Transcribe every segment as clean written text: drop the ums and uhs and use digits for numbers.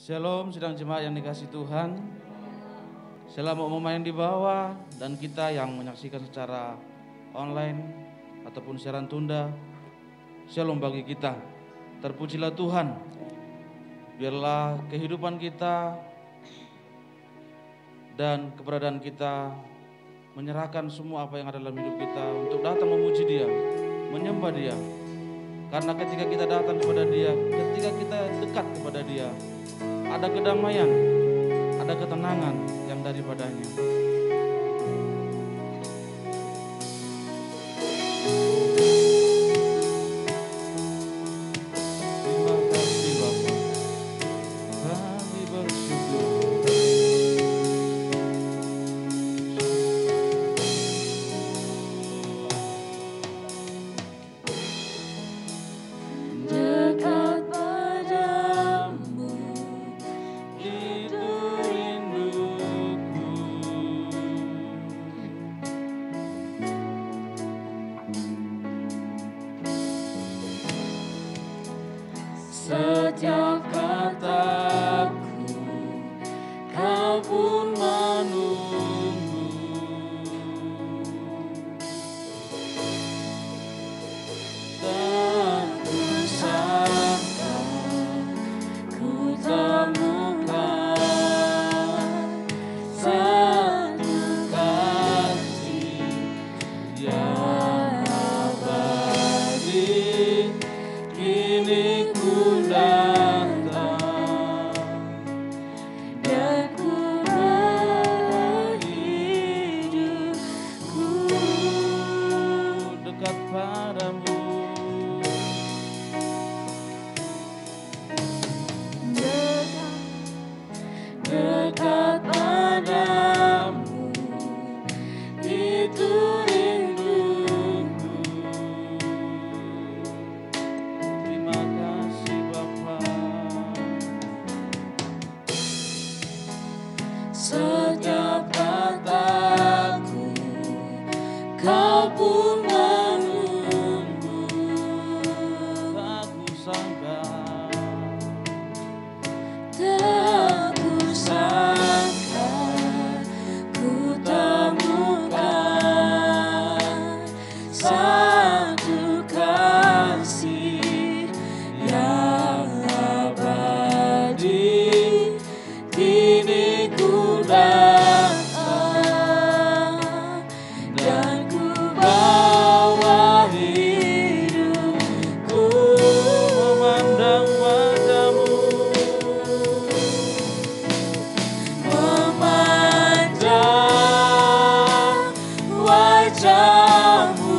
Shalom sidang jemaat yang dikasihi Tuhan. Selamat memain di bawah dan kita yang menyaksikan secara online ataupun siaran tunda. Shalom bagi kita. Terpujilah Tuhan. Biarlah kehidupan kita dan keberadaan kita menyerahkan semua apa yang ada dalam hidup kita untuk datang memuji Dia, menyembah Dia. Karena ketika kita datang kepada Dia, ketika kita dekat kepada Dia, ada kedamaian, ada ketenangan yang daripadanya. Terima kasih Bapa, kami bersyukur. Dekat padamu Itu rinduku. setiap kataku, kau pun menunggu. Tak kusangka ku temukan satu kasih Yang abadi. kini ku datang. Dan ku bawa hidupku Dekat padamu. dekat padamu, itu rinduku. Terima kasih Bapa. Setiap kataku, kau pun menunggu. Tak kusangka Tak kusangka ku temukan satu kasih yang abadi. Kini ku datang dan ku bawa hidupku memandang wajahmu. memandang wajahmu,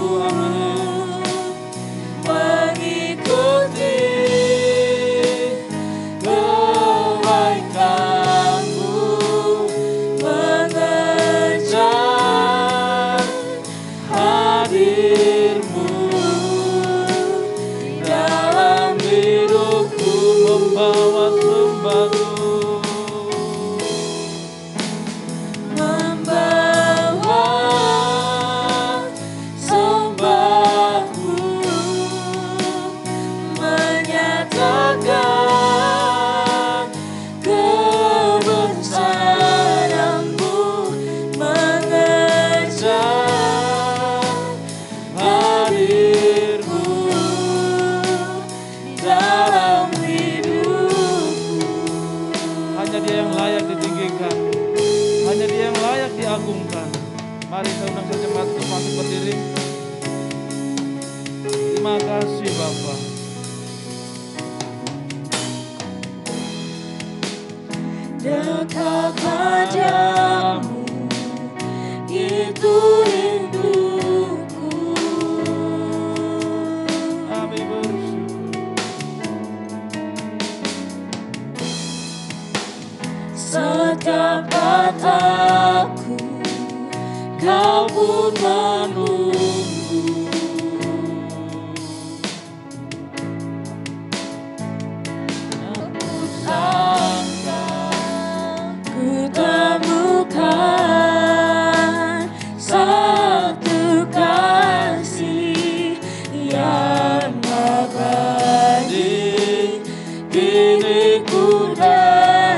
mengikuti kebaikanmu, mengejar hadirmu dalam hidupku, Membawa sembahku. membawa sembahku, menyatakan kebesaranmu, mengejar hadirmu dalam hidupku. Hanya Dia yang layak ditinggikan, hanya Dia yang layak diagungkan. Mari saya undang saja jemaat untuk masuk berdiri. Terima kasih Bapa. Dekat padamu, itu rinduku. Kami bersyukur. Setiap kataku, kau pun menunggu. Sangka ku temukan satu kasih yang abadi. Kini ku datang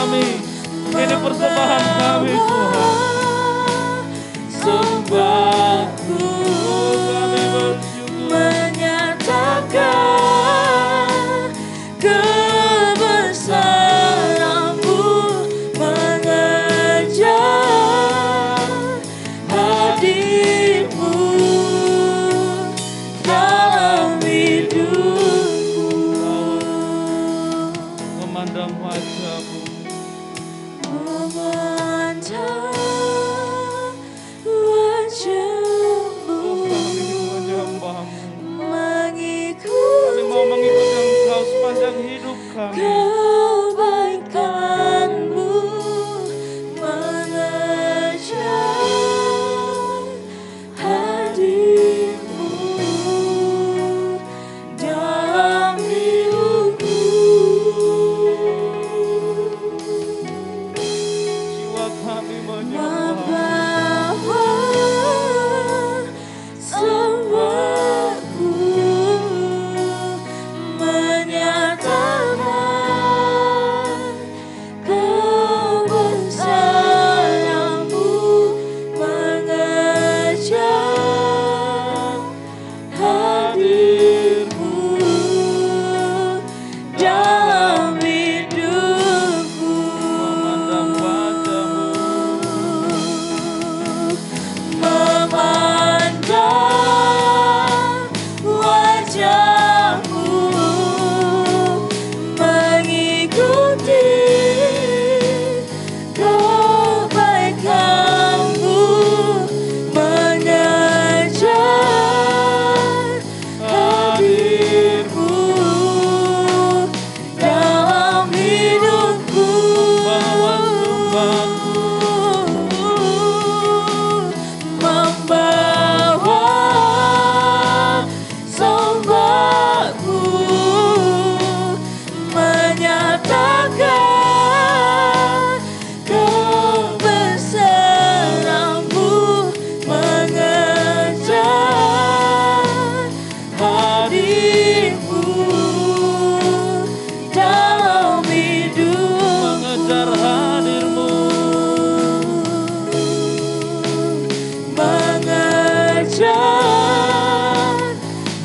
kami. Ini persembahan kami Tuhan. Sembahku Kami bersyukur. menyatakan kebesaran-Mu, mengejar hadir-Mu dalam hidupku. Memandang wajah-Mu. Memandang Oh, kami menyembah-Mu. mengikuti Kami mau mengikuti Engkau sepanjang hidup kami. kebaikan-Mu, mengejar hadir-Mu dalam hidupku. Jiwa kami menyembah-Mu. Membawa sembahku, menyatakan kebesaran-Mu, mengejar hadir-Mu dalam hidupku. Memandang wajah-Mu. Memandang wajah-Mu, mengikuti kebaikan-Mu, mengejar hadir-Mu dalam hidupku. Bawa sembahku. Membawa sembahku, menyatakan kebesaran-Mu, mengejar hadir-Mu dalam hidupku. Mengejar hadir-Mu. Mengejar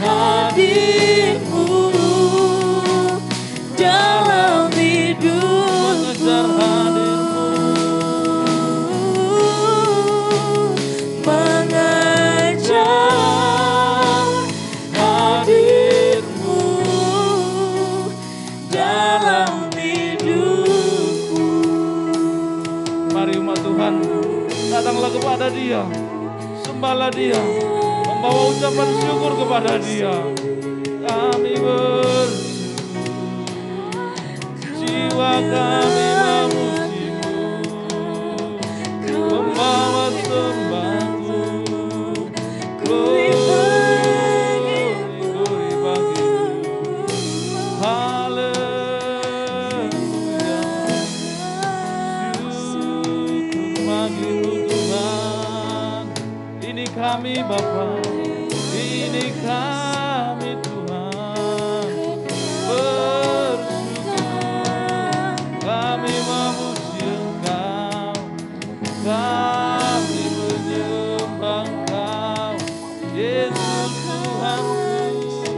hadir-Mu dalam hidupku. Mengejar hadir-Mu. Mengejar hadir-Mu dalam hidupku. Mari umat Tuhan, datanglah kepada Dia. Sembahlah Dia, membawa ucapan syukur kepada Dia. Kami bersyukur, jiwa kami memuji-Mu, membawa sembahku, glory bagi-Mu. Haleluya, syukur bagi-Mu Tuhan. Ini kami Bapa, ini kami Tuhan, bersyukur, kami memuji Engkau, kami menyembah Engkau, Yesus Tuhanku,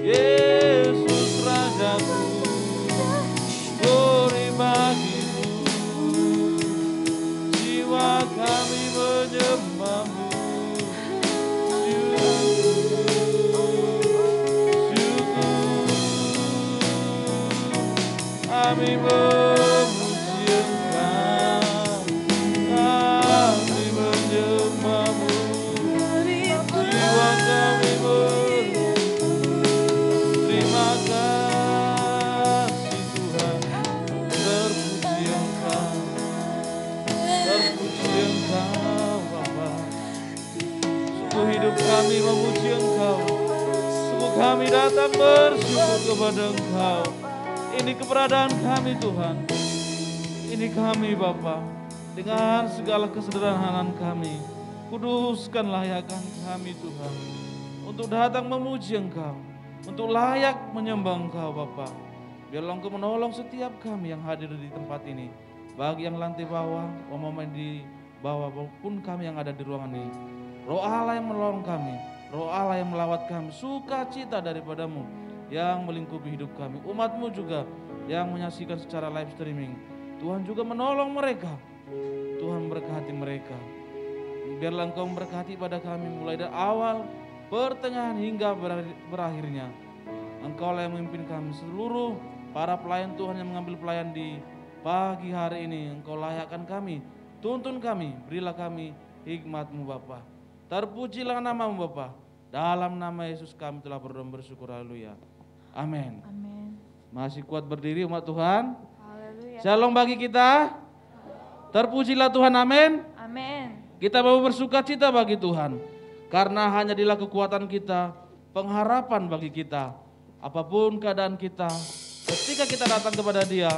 Yesus Rajaku, glory bagi-Mu, jiwa kami menyembah-Mu. Kami memuji Engkau, kami menyembah-Mu, jiwa kami berterima kasih Tuhan, terpuji Engkau Bapa. Sungguh hidup kami memuji Engkau, sungguh kami datang bersyukur kepada Engkau. Ini keberadaan kami Tuhan, ini kami Bapa, dengan segala kesederhanaan kami, kuduskan layakan kami Tuhan, untuk datang memuji Engkau, untuk layak menyembah Engkau Bapa. Biarlah Engkau menolong setiap kami yang hadir di tempat ini. Bagi yang lantai bawah, momen di bawah maupun kami yang ada di ruangan ini. Roh Allah yang menolong kami, Roh Allah yang melawat kami, sukacita daripadamu yang melingkupi hidup kami. Umat-Mu juga yang menyaksikan secara live streaming. Tuhan juga menolong mereka. Tuhan berkati mereka. Biarlah Engkau memberkati pada kami mulai dari awal, pertengahan hingga berakhirnya. Engkau lah yang memimpin kami, seluruh para pelayan Tuhan yang mengambil pelayan di pagi hari ini. Engkau layakkan kami, tuntun kami, berilah kami hikmat-Mu Bapa. Terpujilah nama-Mu Bapa. Dalam nama Yesus kami telah berdoa bersyukur, haleluya. Amin. Amin. Masih kuat berdiri umat Tuhan? Haleluya. Shalom bagi kita. Terpujilah Tuhan, amin. Amin. Kita mau bersuka cita bagi Tuhan. Karena hanya Dialah kekuatan kita, pengharapan bagi kita. Apapun keadaan kita, ketika kita datang kepada Dia,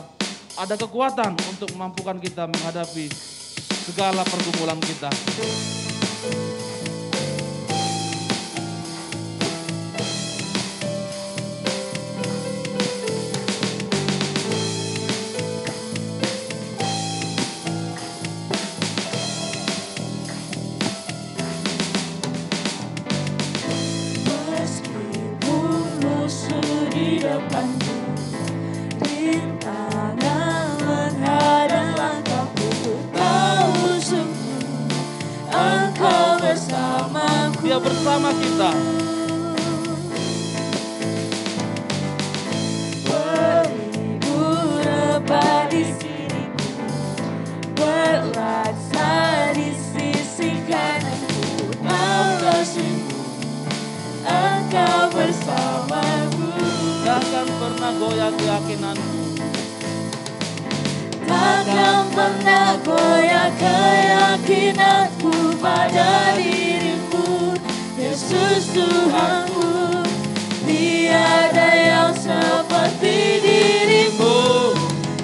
ada kekuatan untuk memampukan kita menghadapi segala pergumulan kita. Meskipun musuh di depanku, rintangan menghadang langkahku, tahu sungguh Engkau bersamaku. Dia bersama kita. Beribu rebah di sisiku, berlaksa di sisi kananku, tahu sungguh Engkau bersamaku. Takkan pernah goyah keyakinanku. Takkan pernah goyah keyakinanku pada dirimu, Yesus Tuhanku. Tiada yang seperti dirimu.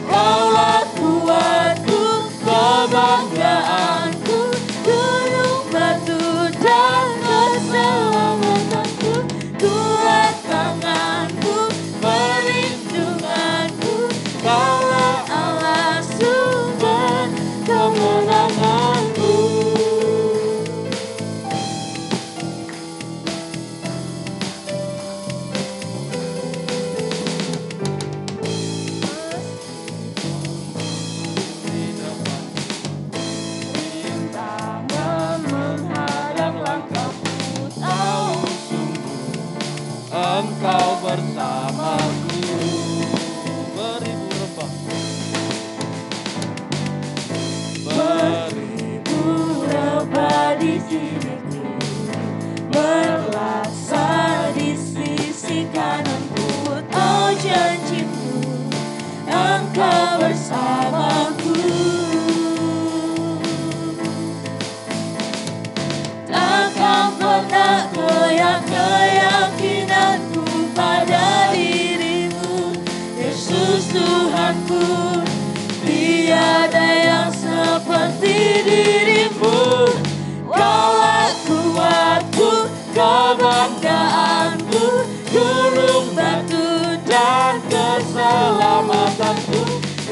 Kaulah kuatku, kebanggaanku, gunung batu dan keselamatanku, kuat tanganku, perlindunganku. Kaulah Allah sumber kemenanganku. Rintangan menghadang langkahku, tahu Engkau bersamaku. Beribu rebah. beribu rebah di sisiku, berlaksa di sisi kananku, oh janjimu Engkau bersamaku. Takkan pernah goyah keyakinanku pada dirimu, Yesus Tuhanku. Tiada yang seperti dirimu. Kaulah kuatku, kebanggaanku, gunung batu dan keselamatanku,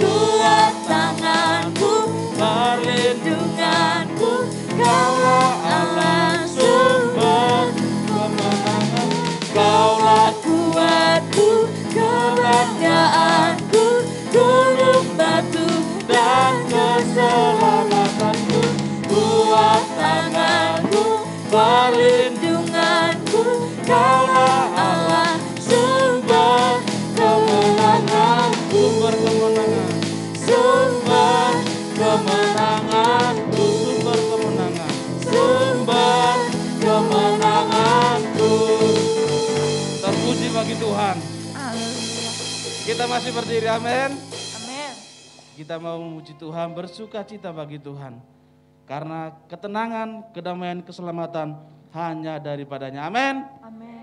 kuat tanganku, perlindunganku. Kaulah Allah sumber kemenangan. Kaulah kuatku, kebanggaanku, gunung batu dan keselamatanku, kuat tanganku, perlindunganku. Kaulah Allah sumber kemenanganku, Sumber kemenangan. sumber Kemenanganku. Sumber kemenangan. sumber kemenanganku. Terpuji bagi Tuhan. Haleluya. Kita masih berdiri, amin. Amin. Kita mau memuji Tuhan, bersuka cita bagi Tuhan. Karena ketenangan, kedamaian, keselamatan hanya daripadanya. Amin. Amin.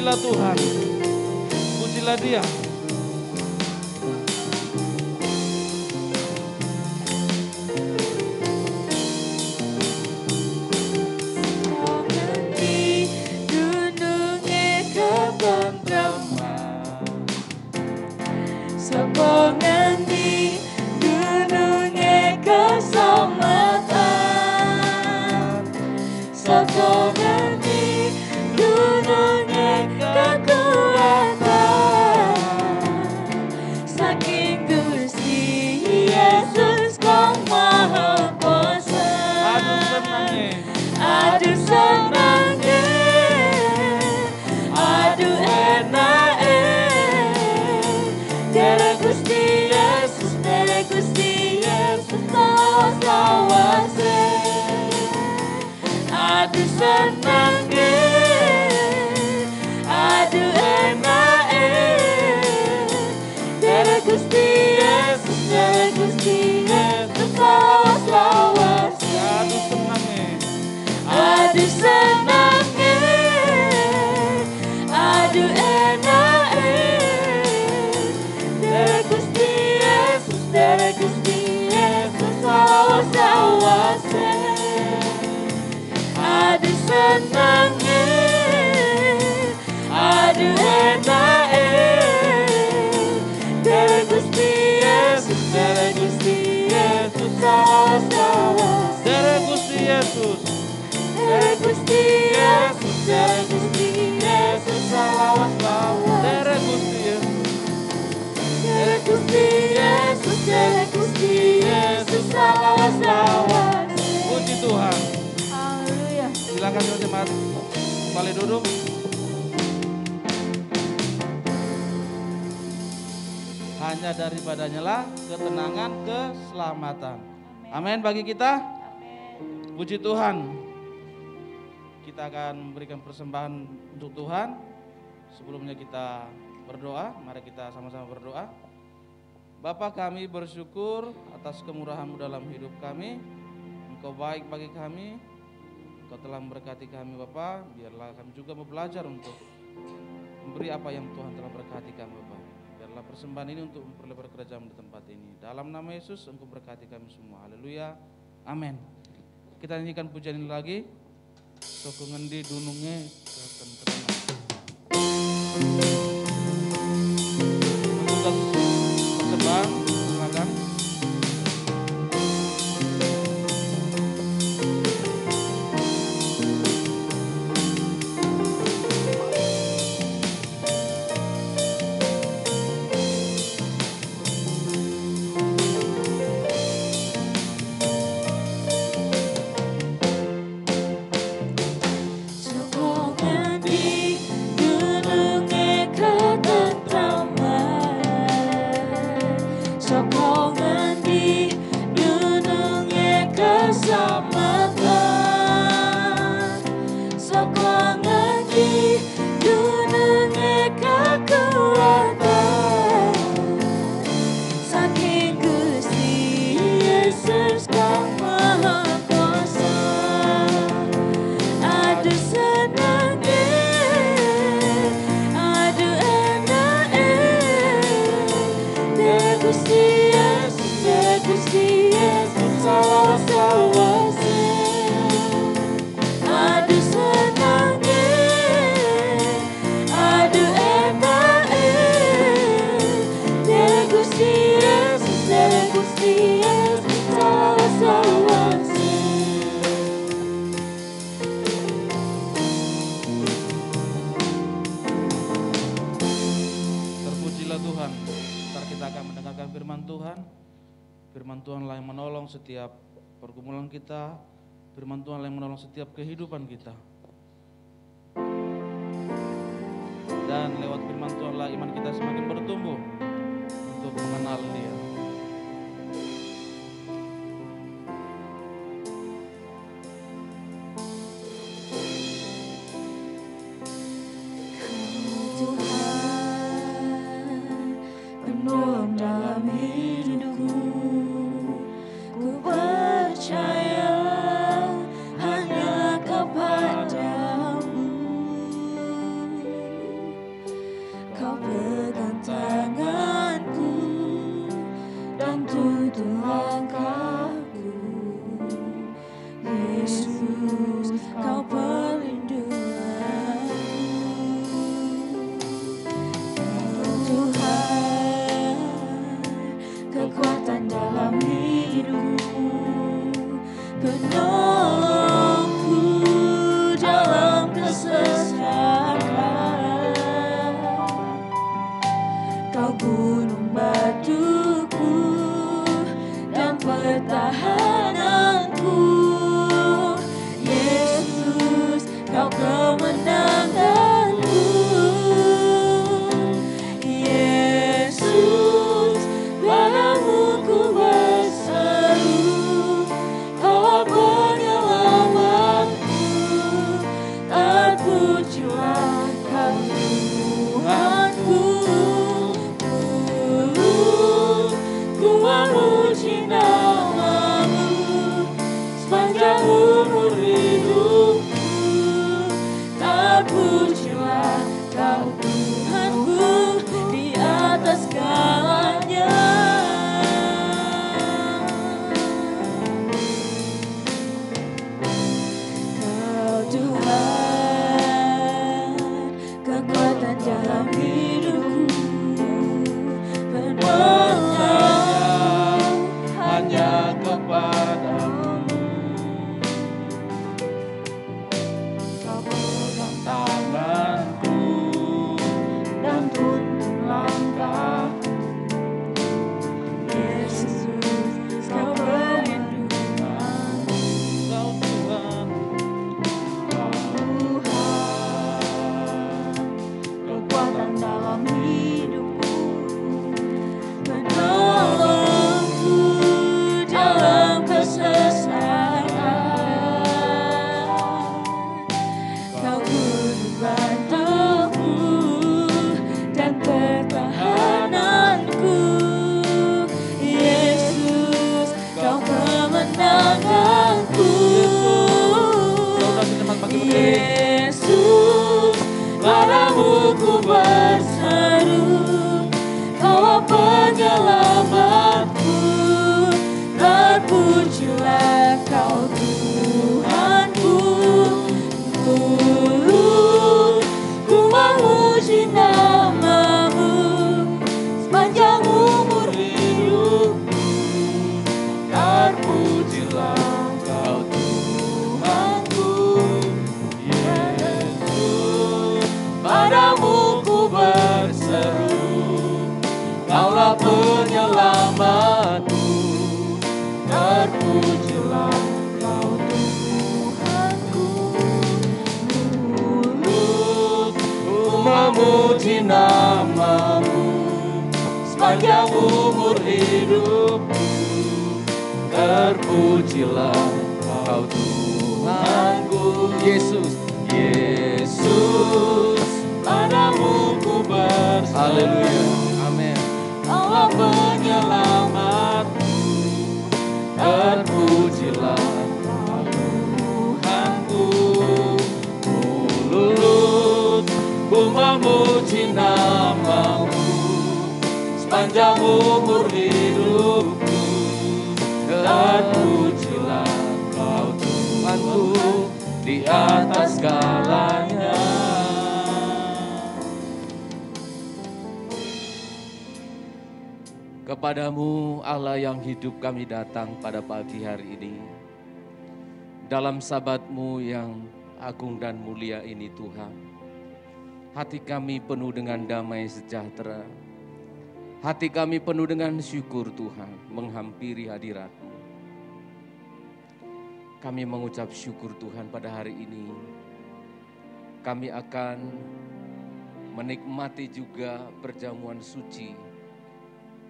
Pujilah Tuhan, pujilah Dia. Sokongan di gunungnya keselamatan, sokongan di gunungnya kekuatan, saking Gusti Yesus kau maha kuasa. Aduh senangnya, aduh enaknya, Dere Gusti Yesus lawase. Aduh senangnya, aduh enaknya, Dere Gusti Yesus lawase. Aduh senangnya, aduh enaknya, Dere Gusti Yesus lawase. Aduh senangnya, aduh enaknya, Dere Gusti Yesus lawase. Dere Gusti Yesus, Dere Gusti Yesus lawase. Dere Gusti Yesus, Dere Gusti Yesus lawase. puji Tuhan. Haleluya. Silakan jemaat kembali duduk. Hanya daripadanya lah ketenangan, keselamatan. Amin bagi kita. Amin. Puji Tuhan. Kita akan memberikan persembahan untuk Tuhan. Sebelumnya kita berdoa. Mari kita sama-sama berdoa. Bapa, kami bersyukur atas kemurahan-Mu dalam hidup kami. Engkau baik bagi kami. Engkau telah memberkati kami Bapa. Biarlah kami juga mau belajar untuk memberi apa yang Tuhan telah berkati kami Bapa. Biarlah persembahan ini untuk memperlebar kerajaan di tempat ini. Dalam nama Yesus Engkau berkati kami semua. Haleluya. Amin. Kita nyanyikan pujian ini lagi. Sokongan di dunungnya ketentraman. Untuk persembahan silakan. Sokongan di gunungnya ketentraman, sokongan di gunungnya keselamatan, sokongan di gunungnya kekuatan, saking Gusti Yesus kau maha kuasa. Aduh senangnya, aduh enaknya, Dere Gusti Yesus lawase. Aduh senangnya, aduh enaknya, Dere Gusti Yesus lawase. Terpujilah Tuhan. Ntar kita akan mendengarkan firman Tuhan. Firman Tuhanlah yang menolong setiap pergumulan kita. Firman Tuhanlah yang menolong setiap kehidupan kita. Dan lewat firman Tuhanlah iman kita semakin bertumbuh untuk mengenal Dia. Tuhan penolong dalam hidupku, ku percaya hanya kepadamu. tuntun langkahku. Yesus, Kau perlindunganku. Tuhan, kekuatan dalam hidupku, penolongku dalam kesesakan. Kau gunung batuku dan pertahananku. Yesus, Kau kemenanganku. Yesus, padamu ku berseru. Kau penyelamatku, terpujilah Kau Tuhanku. Ku memuji nama-Mu sepanjang umur hidupku. Terpujilah Kau Tuhanku di atas segalanya. Kau Tuhan, kekuatan dalam hidupku, penolong hanya kepadamu. Kau pegang Tanganku dan tuntun langkahku. Yesus, Kau perlindunganku. Kau Tuhan, Tuhan, kekuatan dalam hidupku, penolongku dalam kesesakan. Kau gunung batuku dan pertahananku. Yesus, Kau kemenanganku. Saudara cepat bagi berdiri. Yesus, padamu ku berseru. Kau penyelamatku, terpujilah Kau Tuhanku. Ku memuji nama-Mu sepanjang umur hidupku. Terpujilah Kau Tuhanku. Yesus, padamu ku berseru. Kaulah penyelamatku, terpujilah Kau Tuhanku. Mulut ku memuji nama-Mu sepanjang umur hidupku. Terpujilah Kau Tuhanku. Yesus, Yesus, padamu ku berseru. Haleluya. Amin. Kaulah penyelamatku, terpujilah Kau Tuhanku. Mulut ku memuji nama-Mu sepanjang umur hidupku. Terpujilah Kau Tuhanku di atas segalanya. Kepadamu Allah yang hidup kami datang pada pagi hari ini. Dalam sabat-Mu yang agung dan mulia ini Tuhan. Hati kami penuh dengan damai sejahtera. Hati kami penuh dengan syukur Tuhan menghampiri hadirat-Mu. Kami mengucap syukur Tuhan pada hari ini. Kami akan menikmati juga perjamuan suci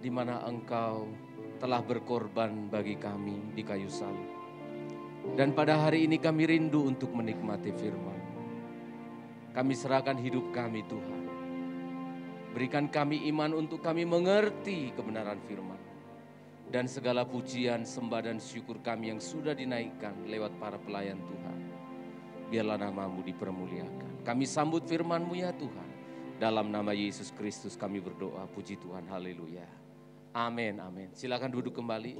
di mana Engkau telah berkorban bagi kami di kayu salib. Dan pada hari ini kami rindu untuk menikmati firman. Kami serahkan hidup kami Tuhan. Berikan kami iman untuk kami mengerti kebenaran firman. Dan segala pujian, sembah dan syukur kami yang sudah dinaikkan lewat para pelayan Tuhan. Biarlah nama-Mu dipermuliakan. Kami sambut firman-Mu ya Tuhan. Dalam nama Yesus Kristus kami berdoa, puji Tuhan, haleluya. Amin, amin. Silakan duduk kembali.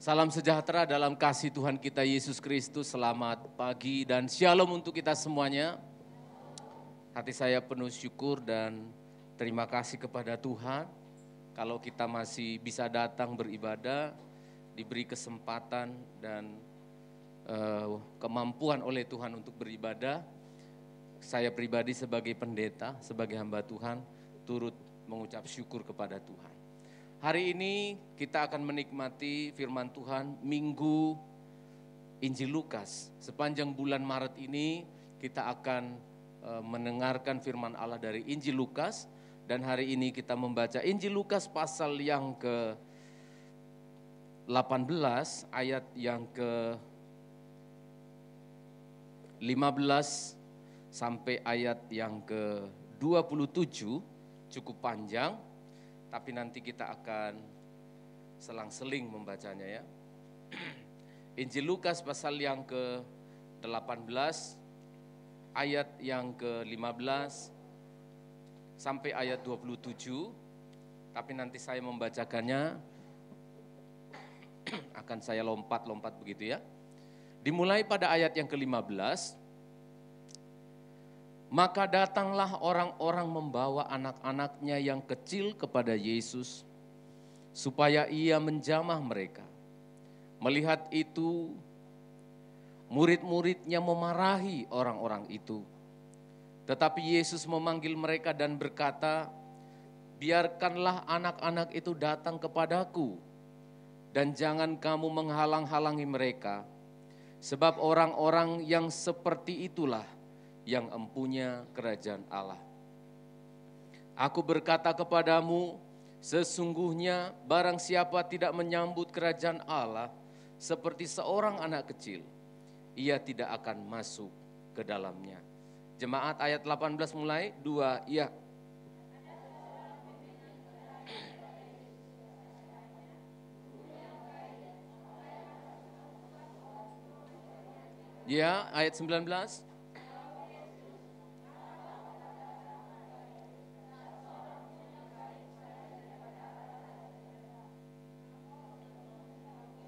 Salam sejahtera dalam kasih Tuhan kita Yesus Kristus. Selamat pagi dan shalom untuk kita semuanya. Hati saya penuh syukur dan terima kasih kepada Tuhan. Kalau kita masih bisa datang beribadah, diberi kesempatan dan kemampuan oleh Tuhan untuk beribadah. Saya pribadi sebagai pendeta, sebagai hamba Tuhan, turut mengucap syukur kepada Tuhan. Hari ini kita akan menikmati firman Tuhan Minggu Injil Lukas. Sepanjang bulan Maret ini kita akan mendengarkan firman Allah dari Injil Lukas. Dan hari ini kita membaca Injil Lukas pasal yang ke-18 ayat yang ke-15 sampai ayat yang ke-27, cukup panjang. Tapi nanti kita akan selang-seling membacanya ya. Injil Lukas pasal yang ke-18 ayat yang ke-15 sampai ayat 27. Tapi nanti saya membacakannya akan saya lompat-lompat begitu ya. Dimulai pada ayat yang ke-15. Maka datanglah orang-orang membawa anak-anaknya yang kecil kepada Yesus, supaya ia menjamah mereka. Melihat itu, murid-muridnya memarahi orang-orang itu. Tetapi Yesus memanggil mereka dan berkata, biarkanlah anak-anak itu datang kepadaku, dan jangan kamu menghalang-halangi mereka, sebab orang-orang yang seperti itulah yang empunya kerajaan Allah. Aku berkata kepadamu, sesungguhnya barang siapa tidak menyambut kerajaan Allah seperti seorang anak kecil, ia tidak akan masuk ke dalamnya. Jemaat ayat 18 mulai, 2, ya. Ya, ayat 19.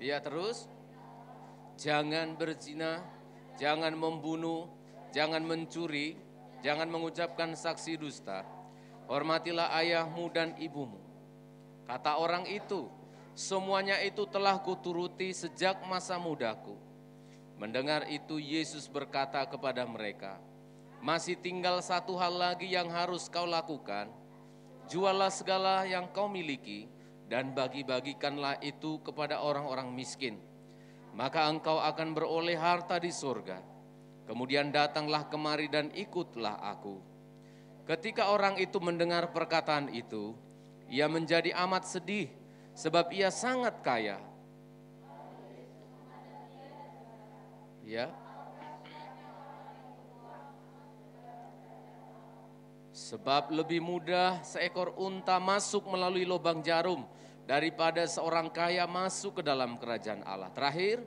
Ya terus, jangan berzina, jangan membunuh, jangan mencuri, jangan mengucapkan saksi dusta. Hormatilah ayahmu dan ibumu. Kata orang itu, semuanya itu telah kuturuti sejak masa mudaku. Mendengar itu Yesus berkata kepada mereka, masih tinggal satu hal lagi yang harus kau lakukan. Jualah segala yang kau miliki dan bagi-bagikanlah itu kepada orang-orang miskin. Maka engkau akan beroleh harta di surga. Kemudian datanglah kemari dan ikutlah aku. Ketika orang itu mendengar perkataan itu, ia menjadi amat sedih sebab ia sangat kaya. Ya. Sebab lebih mudah seekor unta masuk melalui lubang jarum daripada seorang kaya masuk ke dalam kerajaan Allah. Terakhir,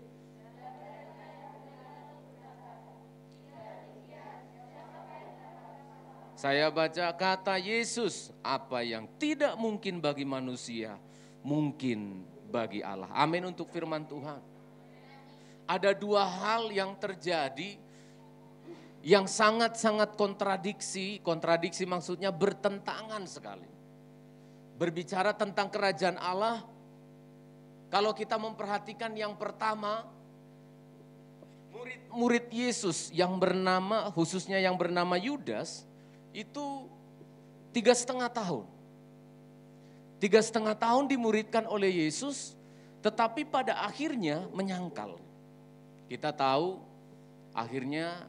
saya baca kata Yesus, apa yang tidak mungkin bagi manusia, mungkin bagi Allah. Amin untuk firman Tuhan. Ada dua hal yang terjadi yang sangat-sangat kontradiksi maksudnya bertentangan sekali. Berbicara tentang kerajaan Allah, kalau kita memperhatikan yang pertama, murid Yesus yang bernama, khususnya yang bernama Yudas, itu 3,5 tahun. 3,5 tahun dimuridkan oleh Yesus, tetapi pada akhirnya menyangkal. Kita tahu akhirnya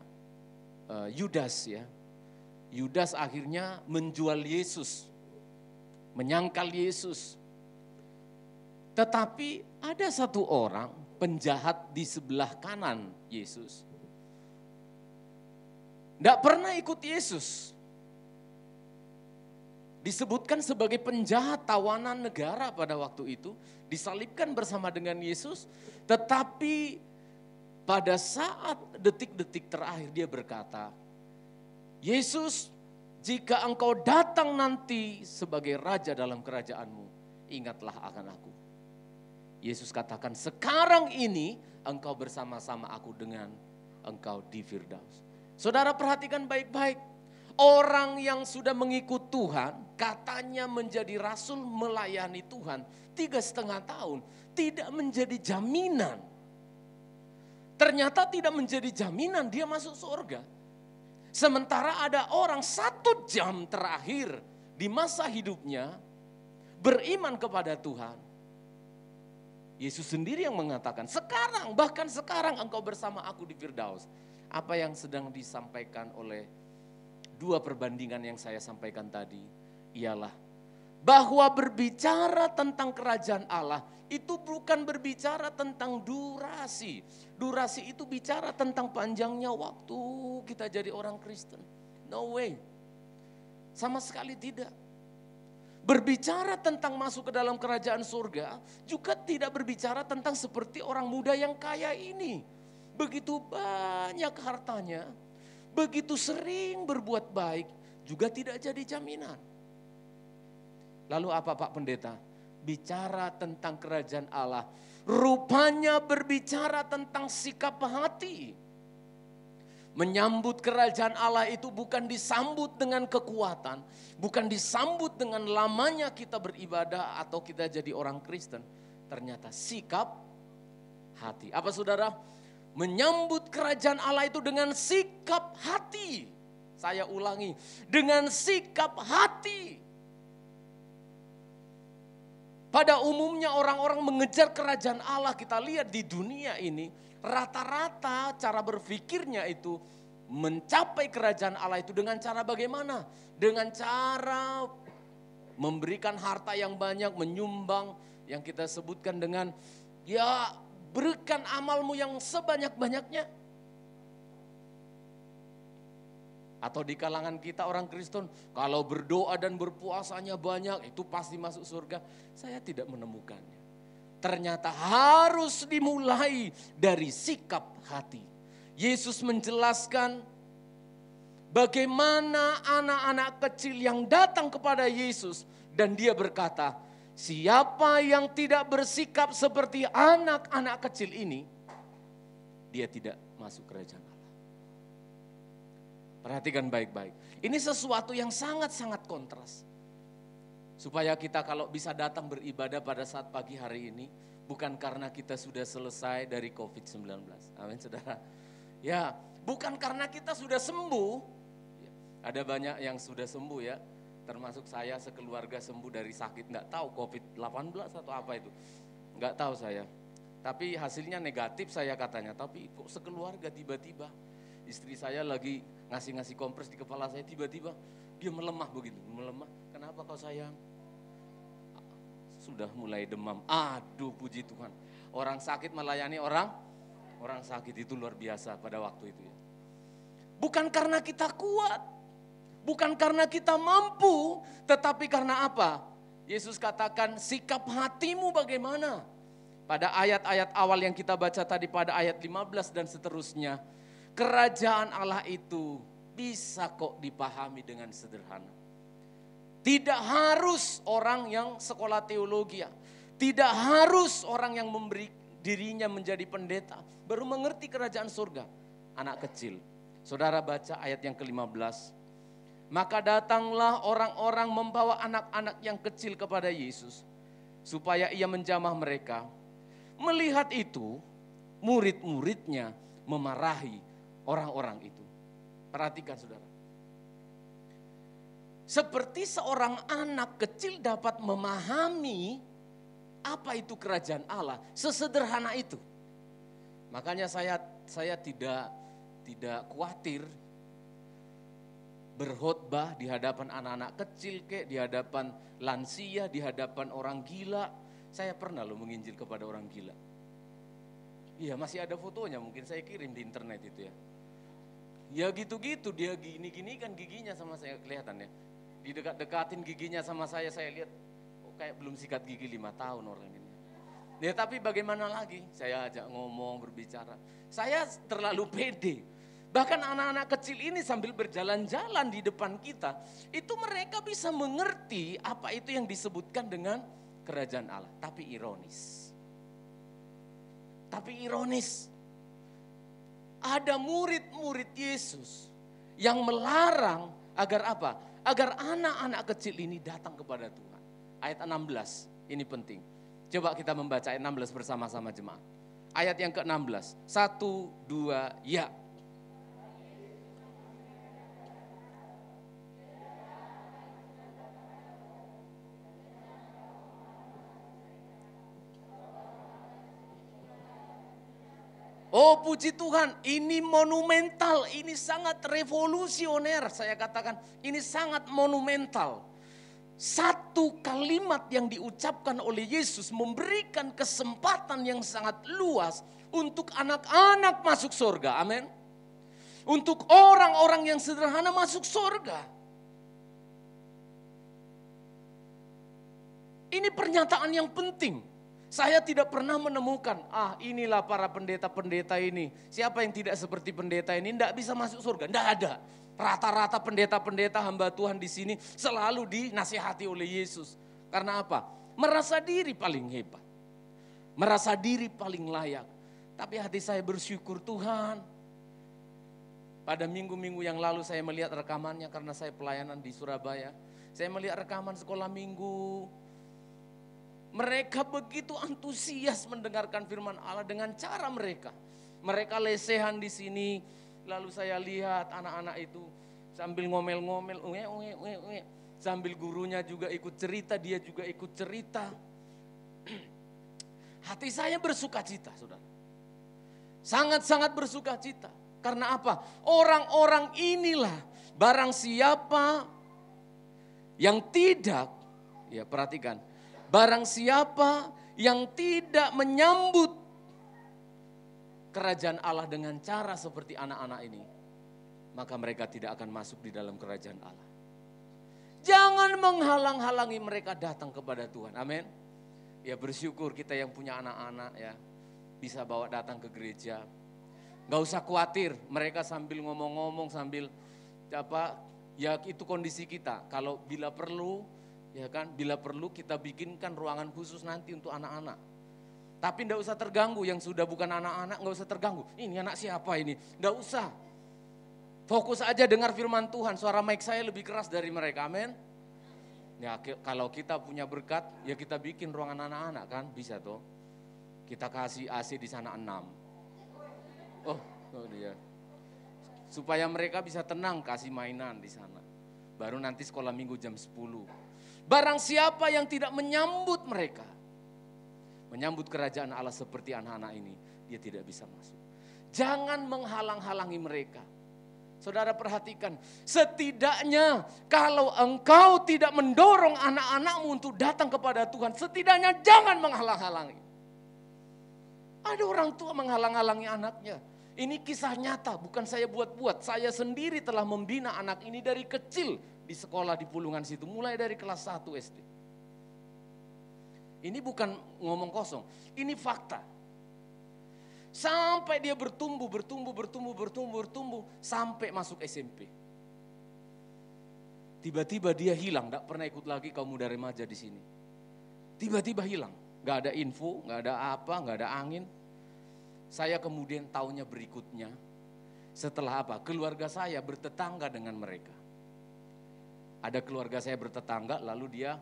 Yudas ya. Yudas akhirnya menjual Yesus, menyangkal Yesus. Tetapi ada satu orang penjahat di sebelah kanan Yesus. Tidak pernah ikut Yesus. Disebutkan sebagai penjahat tawanan negara pada waktu itu. Disalibkan bersama dengan Yesus. Tetapi pada saat detik-detik terakhir dia berkata, Yesus, jika engkau datang nanti sebagai raja dalam kerajaanmu, ingatlah akan aku. Yesus katakan, sekarang ini engkau bersama-sama aku dengan engkau di Firdaus. Saudara perhatikan baik-baik. Orang yang sudah mengikut Tuhan, katanya menjadi rasul melayani Tuhan 3,5 tahun, tidak menjadi jaminan. Ternyata tidak menjadi jaminan dia masuk surga. Sementara ada orang 1 jam terakhir di masa hidupnya beriman kepada Tuhan. Yesus sendiri yang mengatakan, sekarang, bahkan sekarang engkau bersama aku di Firdaus. Apa yang sedang disampaikan oleh 2 perbandingan yang saya sampaikan tadi ialah bahwa berbicara tentang kerajaan Allah itu bukan berbicara tentang durasi. Durasi itu bicara tentang panjangnya waktu kita jadi orang Kristen. No way. Sama sekali tidak. Berbicara tentang masuk ke dalam kerajaan surga juga tidak berbicara tentang seperti orang muda yang kaya ini. Begitu banyak hartanya, begitu sering berbuat baik juga tidak jadi jaminan. Lalu apa Pak Pendeta? Bicara tentang kerajaan Allah, rupanya berbicara tentang sikap hati. Menyambut kerajaan Allah itu bukan disambut dengan kekuatan, bukan disambut dengan lamanya kita beribadah atau kita jadi orang Kristen. Ternyata sikap hati. Apa saudara? Menyambut kerajaan Allah itu dengan sikap hati. Saya ulangi, dengan sikap hati. Pada umumnya orang-orang mengejar kerajaan Allah, kita lihat di dunia ini, rata-rata cara berpikirnya itu mencapai kerajaan Allah itu dengan cara bagaimana? Dengan cara memberikan harta yang banyak, menyumbang, yang kita sebutkan dengan ya berikan amalmu yang sebanyak-banyaknya. Atau di kalangan kita orang Kristen, kalau berdoa dan berpuasanya banyak, itu pasti masuk surga. Saya tidak menemukannya. Ternyata harus dimulai dari sikap hati. Yesus menjelaskan bagaimana anak-anak kecil yang datang kepada Yesus. Dan dia berkata, siapa yang tidak bersikap seperti anak-anak kecil ini, dia tidak masuk kerajaan Allah. Perhatikan baik-baik. Ini sesuatu yang sangat-sangat kontras. Supaya kita kalau bisa datang beribadah pada saat pagi hari ini, bukan karena kita sudah selesai dari COVID-19. Amin saudara. Ya, bukan karena kita sudah sembuh. Ada banyak yang sudah sembuh ya. Termasuk saya sekeluarga sembuh dari sakit. Nggak tahu COVID-18 atau apa itu. Nggak tahu saya. Tapi hasilnya negatif saya katanya. Tapi kok sekeluarga tiba-tiba. Istri saya lagi ngasih kompres di kepala saya, tiba-tiba dia melemah begitu, melemah. Kenapa kau sayang? Sudah mulai demam. Aduh puji Tuhan. Orang sakit melayani orang sakit itu luar biasa pada waktu itu ya. Bukan karena kita kuat, bukan karena kita mampu, tetapi karena apa? Yesus katakan sikap hatimu bagaimana? Pada ayat-ayat awal yang kita baca tadi pada ayat 15 dan seterusnya. Kerajaan Allah itu bisa kok dipahami dengan sederhana. Tidak harus orang yang sekolah teologi, tidak harus orang yang memberi dirinya menjadi pendeta, baru mengerti kerajaan surga. Anak kecil, saudara baca ayat yang ke-15. Maka datanglah orang-orang membawa anak-anak yang kecil kepada Yesus, supaya ia menjamah mereka. Melihat itu, murid-muridnya memarahi orang-orang itu. Perhatikan saudara. Seperti seorang anak kecil dapat memahami apa itu kerajaan Allah. Sesederhana itu. Makanya saya tidak khawatir berkhotbah di hadapan anak-anak kecil kek, di hadapan lansia, di hadapan orang gila. Saya pernah loh menginjil kepada orang gila. Iya masih ada fotonya, mungkin saya kirim di internet itu ya. Ya gitu-gitu, dia gini-gini kan giginya sama saya kelihatan ya. Didekat-dekatin giginya sama saya lihat oh, kayak belum sikat gigi 5 tahun orang ini. Ya tapi bagaimana lagi, saya ajak ngomong, berbicara. Saya terlalu pede. Bahkan anak-anak kecil ini sambil berjalan-jalan di depan kita, itu mereka bisa mengerti apa itu yang disebutkan dengan kerajaan Allah. Tapi ironis, ada murid-murid Yesus yang melarang agar apa? Agar anak-anak kecil ini datang kepada Tuhan. Ayat 16, ini penting. Coba kita membaca ayat 16 bersama-sama jemaat. Ayat yang ke-16, 1, 2, ya. Oh puji Tuhan, ini monumental, ini sangat revolusioner, saya katakan ini sangat monumental. Satu kalimat yang diucapkan oleh Yesus memberikan kesempatan yang sangat luas untuk anak-anak masuk surga, amin. Untuk orang-orang yang sederhana masuk surga. Ini pernyataan yang penting. Saya tidak pernah menemukan, inilah para pendeta-pendeta ini. Siapa yang tidak seperti pendeta ini tidak bisa masuk surga. Tidak ada. Rata-rata pendeta-pendeta hamba Tuhan di sini selalu dinasihati oleh Yesus. Karena apa? Merasa diri paling hebat. Merasa diri paling layak. Tapi hati saya bersyukur Tuhan. Pada minggu-minggu yang lalu saya melihat rekamannya karena saya pelayanan di Surabaya. Saya melihat rekaman sekolah minggu. Mereka begitu antusias mendengarkan firman Allah dengan cara mereka. Mereka lesehan di sini. Lalu saya lihat anak-anak itu sambil ngomel-ngomel. Sambil gurunya juga ikut cerita, dia juga ikut cerita. Hati saya bersuka cita, saudara. Sangat-sangat bersuka cita. Karena apa? Orang-orang inilah barang siapa yang tidak, ya perhatikan. Barang siapa yang tidak menyambut kerajaan Allah dengan cara seperti anak-anak ini, maka mereka tidak akan masuk di dalam kerajaan Allah. Jangan menghalang-halangi mereka datang kepada Tuhan. Amin. Ya bersyukur kita yang punya anak-anak ya bisa bawa datang ke gereja. Gak usah khawatir, mereka sambil ngomong-ngomong sambil ya itu kondisi kita. Kalau bila perlu, ya kan, bila perlu kita bikinkan ruangan khusus nanti untuk anak-anak. Tapi enggak usah terganggu, yang sudah bukan anak-anak enggak usah terganggu. Ini anak siapa ini? Enggak usah. Fokus aja dengar firman Tuhan, suara mic saya lebih keras dari mereka, amin. Ya kalau kita punya berkat, ya kita bikin ruangan anak-anak kan, bisa toh. Kita kasih AC di sana 6. Oh dia. Supaya mereka bisa tenang, kasih mainan di sana. Baru nanti sekolah minggu jam 10. Barang siapa yang tidak menyambut mereka, menyambut kerajaan Allah seperti anak-anak ini, dia tidak bisa masuk. Jangan menghalang-halangi mereka. Saudara perhatikan, setidaknya kalau engkau tidak mendorong anak-anakmu untuk datang kepada Tuhan, setidaknya jangan menghalang-halangi. Ada orang tua menghalang-halangi anaknya. Ini kisah nyata, bukan saya buat-buat. Saya sendiri telah membina anak ini dari kecil di sekolah di Pulungan situ, mulai dari kelas 1 SD. Ini bukan ngomong kosong, ini fakta. Sampai dia bertumbuh, sampai masuk SMP. Tiba-tiba dia hilang, gak pernah ikut lagi kaum muda remaja di sini. Tiba-tiba hilang, gak ada info, gak ada apa, gak ada angin. Saya kemudian tahunya berikutnya, setelah apa? Keluarga saya bertetangga dengan mereka. Ada keluarga saya bertetangga, lalu dia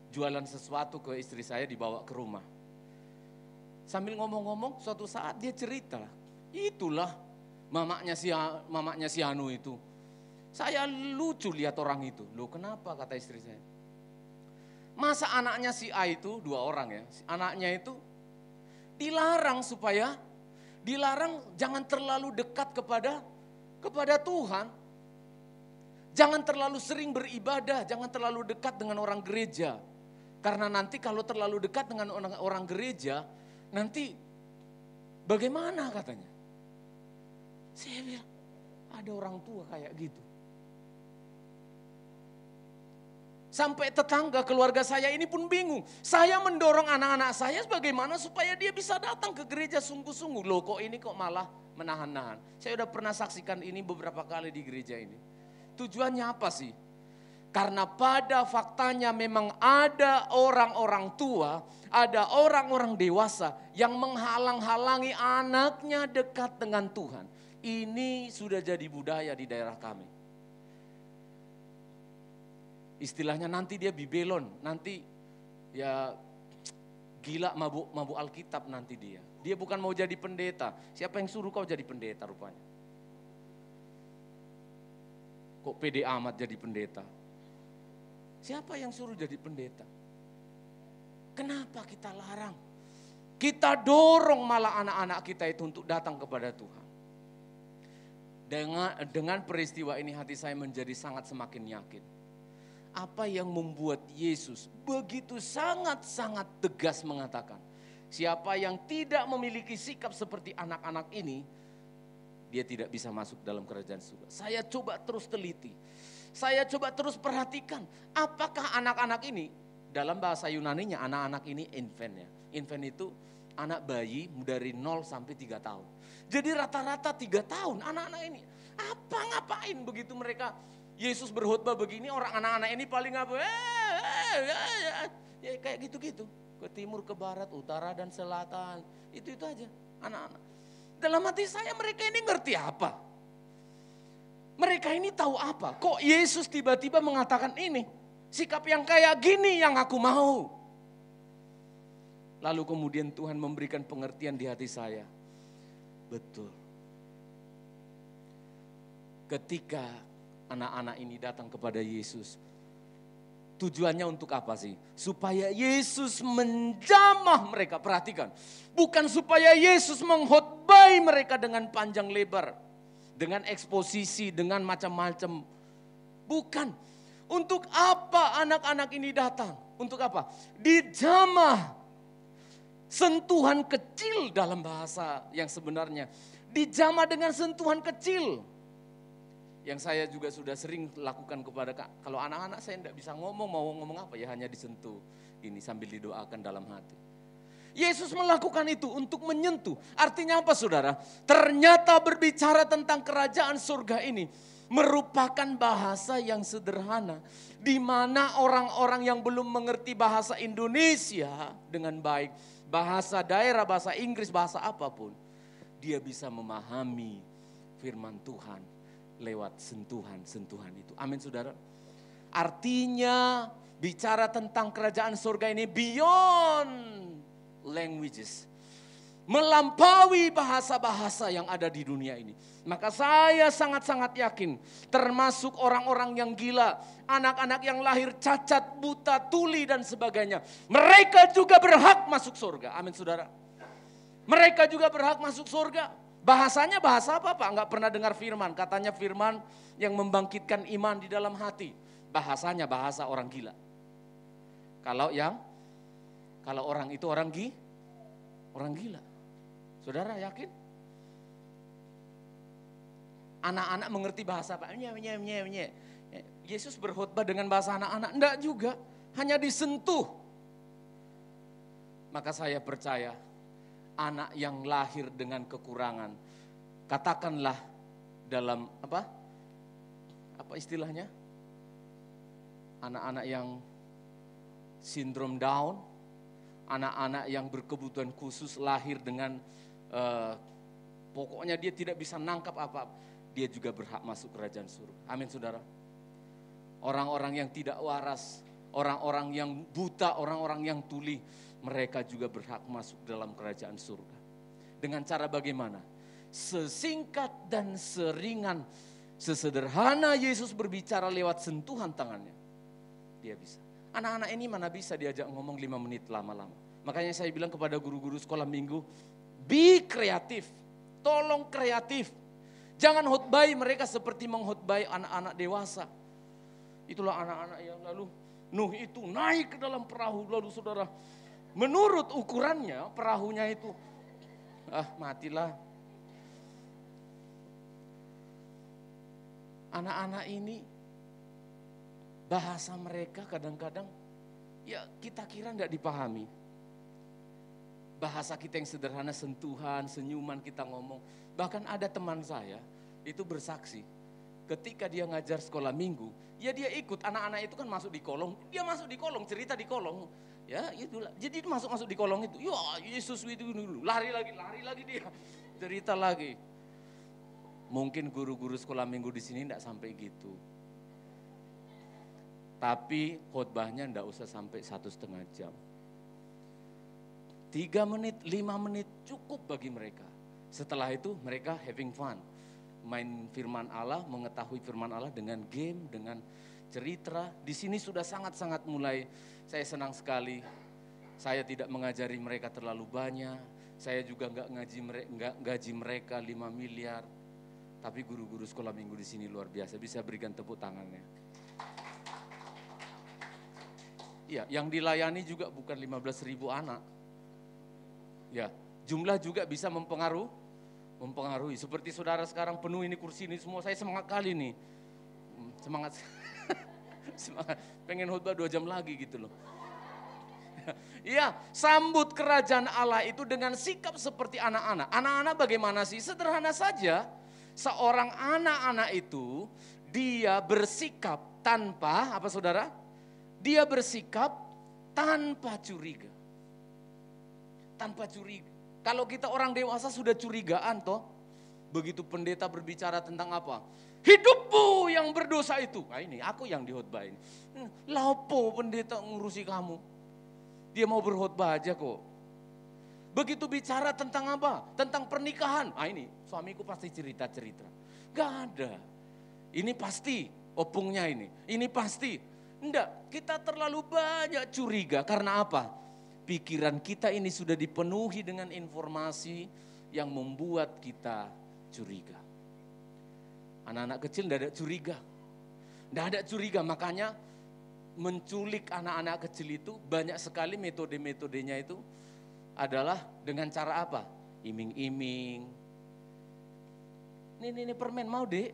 jualan sesuatu ke istri saya dibawa ke rumah. Sambil ngomong-ngomong, suatu saat dia cerita, itulah mamanya si Anu itu. Saya lucu lihat orang itu. Loh kenapa, kata istri saya. Masa anaknya si A itu, 2 orang ya, anaknya itu dilarang jangan terlalu dekat kepada Tuhan. Jangan terlalu sering beribadah, jangan terlalu dekat dengan orang gereja. Karena nanti kalau terlalu dekat dengan orang gereja, nanti bagaimana katanya. Saya bilang, ada orang tua kayak gitu. Sampai tetangga keluarga saya ini pun bingung. Saya mendorong anak-anak saya bagaimana supaya dia bisa datang ke gereja sungguh-sungguh. Loh kok ini kok malah menahan-nahan. Saya udah pernah saksikan ini beberapa kali di gereja ini. Tujuannya apa sih? Karena pada faktanya memang ada orang-orang tua, ada orang-orang dewasa yang menghalang-halangi anaknya dekat dengan Tuhan. Ini sudah jadi budaya di daerah kami. Istilahnya nanti dia bibelon, nanti ya gila mabuk Alkitab nanti dia. Dia bukan mau jadi pendeta. Siapa yang suruh kau jadi pendeta rupanya? Kok pede amat jadi pendeta? Siapa yang suruh jadi pendeta? Kenapa kita larang? Kita dorong malah anak-anak kita itu untuk datang kepada Tuhan. Dengan peristiwa ini hati saya menjadi sangat semakin yakin. Apa yang membuat Yesus begitu sangat-sangat tegas mengatakan, siapa yang tidak memiliki sikap seperti anak-anak ini, dia tidak bisa masuk dalam kerajaan surga. Saya coba terus teliti, saya coba terus perhatikan, apakah anak-anak ini, dalam bahasa Yunaninya anak-anak ini infant ya. Infant itu anak bayi dari 0 sampai 3 tahun. Jadi rata-rata 3 tahun anak-anak ini, ngapain begitu mereka Yesus berkhotbah begini, orang anak-anak ini paling apa? Ya kayak gitu-gitu. Ke timur, ke barat, utara dan selatan. Itu aja anak-anak. Dalam hati saya mereka ini ngerti apa? Mereka ini tahu apa? Kok Yesus tiba-tiba mengatakan ini? Sikap yang kayak gini yang aku mau. Lalu kemudian Tuhan memberikan pengertian di hati saya. Betul. Ketika anak-anak ini datang kepada Yesus, tujuannya untuk apa sih? Supaya Yesus menjamah mereka. Perhatikan, bukan supaya Yesus mengkhotbai mereka dengan panjang lebar, dengan eksposisi, dengan macam-macam. Bukan. Untuk apa anak-anak ini datang? Untuk apa? Dijamah. Sentuhan kecil dalam bahasa yang sebenarnya. Dijamah dengan sentuhan kecil. Yang saya juga sudah sering lakukan kepada kalau anak-anak saya tidak bisa ngomong, mau ngomong apa ya hanya disentuh ini sambil didoakan dalam hati. Yesus melakukan itu untuk menyentuh. Artinya apa saudara? Ternyata berbicara tentang kerajaan surga ini merupakan bahasa yang sederhana. Di mana orang-orang yang belum mengerti bahasa Indonesia dengan baik, bahasa daerah, bahasa Inggris, bahasa apapun, dia bisa memahami firman Tuhan lewat sentuhan-sentuhan itu. Amin saudara. Artinya bicara tentang kerajaan surga ini beyond languages. Melampaui bahasa-bahasa yang ada di dunia ini. Maka saya sangat-sangat yakin termasuk orang-orang yang gila, anak-anak yang lahir cacat, buta, tuli dan sebagainya. Mereka juga berhak masuk surga. Amin saudara. Mereka juga berhak masuk surga. Bahasanya bahasa apa Pak? Enggak pernah dengar firman. Katanya firman yang membangkitkan iman di dalam hati. Bahasanya bahasa orang gila. Kalau orang itu orang gila. Saudara yakin? Anak-anak mengerti bahasa apa? Yesus berkhotbah dengan bahasa anak-anak? Enggak juga. Hanya disentuh. Maka saya percaya anak yang lahir dengan kekurangan, katakanlah dalam apa istilahnya? Anak-anak yang sindrom Down, anak-anak yang berkebutuhan khusus lahir dengan pokoknya dia tidak bisa nangkap apa-apa, dia juga berhak masuk kerajaan surga. Amin saudara. Orang-orang yang tidak waras, orang-orang yang buta, orang-orang yang tuli, mereka juga berhak masuk dalam kerajaan surga. Dengan cara bagaimana? Sesingkat dan seringan, sesederhana Yesus berbicara lewat sentuhan tangannya. Dia bisa. Anak-anak ini mana bisa diajak ngomong 5 menit lama-lama. Makanya saya bilang kepada guru-guru sekolah minggu, be kreatif. Tolong kreatif. Jangan khotbai mereka seperti mengkhotbai anak-anak dewasa. Itulah anak-anak yang lalu Nuh itu naik ke dalam perahu, lalu saudara, menurut ukurannya perahunya itu, matilah. Anak-anak ini Bahasa mereka kadang-kadang ya kita kira enggak dipahami. Bahasa kita yang sederhana, sentuhan, senyuman kita ngomong. Bahkan ada teman saya itu bersaksi, ketika dia ngajar sekolah minggu, ya dia ikut, anak-anak itu kan masuk di kolong, dia masuk di kolong, cerita di kolong. Ya itulah, jadi masuk di kolong itu, ya Yesus itu dulu, lari lagi dia, cerita lagi. Mungkin guru-guru sekolah minggu di sini enggak sampai gitu. Tapi khotbahnya enggak usah sampai 1,5 jam. 3 menit, 5 menit cukup bagi mereka. Setelah itu mereka having fun. Main firman Allah, mengetahui firman Allah dengan game, dengan cerita. Di sini sudah sangat-sangat mulai, saya senang sekali. Saya tidak mengajari mereka terlalu banyak. Saya juga enggak gaji mereka 5 miliar. Tapi guru-guru sekolah minggu di sini luar biasa, bisa berikan tepuk tangannya. Ya, yang dilayani juga bukan 15.000 anak. Ya, jumlah juga bisa mempengaruhi. Seperti saudara sekarang penuh ini kursi ini semua, saya semangat kali nih. Semangat, pengen khotbah 2 jam lagi gitu loh. Ya, sambut kerajaan Allah itu dengan sikap seperti anak-anak. Anak-anak bagaimana sih? Sederhana saja. Seorang anak-anak itu, dia bersikap tanpa, apa saudara? Dia bersikap tanpa curiga. Tanpa curiga. Kalau kita orang dewasa sudah curigaan toh. Begitu pendeta berbicara tentang apa? Hidupmu yang berdosa itu. Nah ini aku yang dihotbahin. Lapo pendeta ngurusi kamu. Dia mau berkhotbah aja kok. Begitu bicara tentang apa? Tentang pernikahan. Ah ini suamiku pasti cerita-cerita. Gak ada. Ini pasti opungnya ini. Ini pasti. Enggak, kita terlalu banyak curiga. Karena apa? Pikiran kita ini sudah dipenuhi dengan informasi yang membuat kita curiga. Anak-anak kecil enggak ada curiga. Enggak ada curiga, makanya menculik anak-anak kecil itu banyak sekali metode-metodenya itu adalah dengan cara apa? Iming-iming. Ini permen mau dek?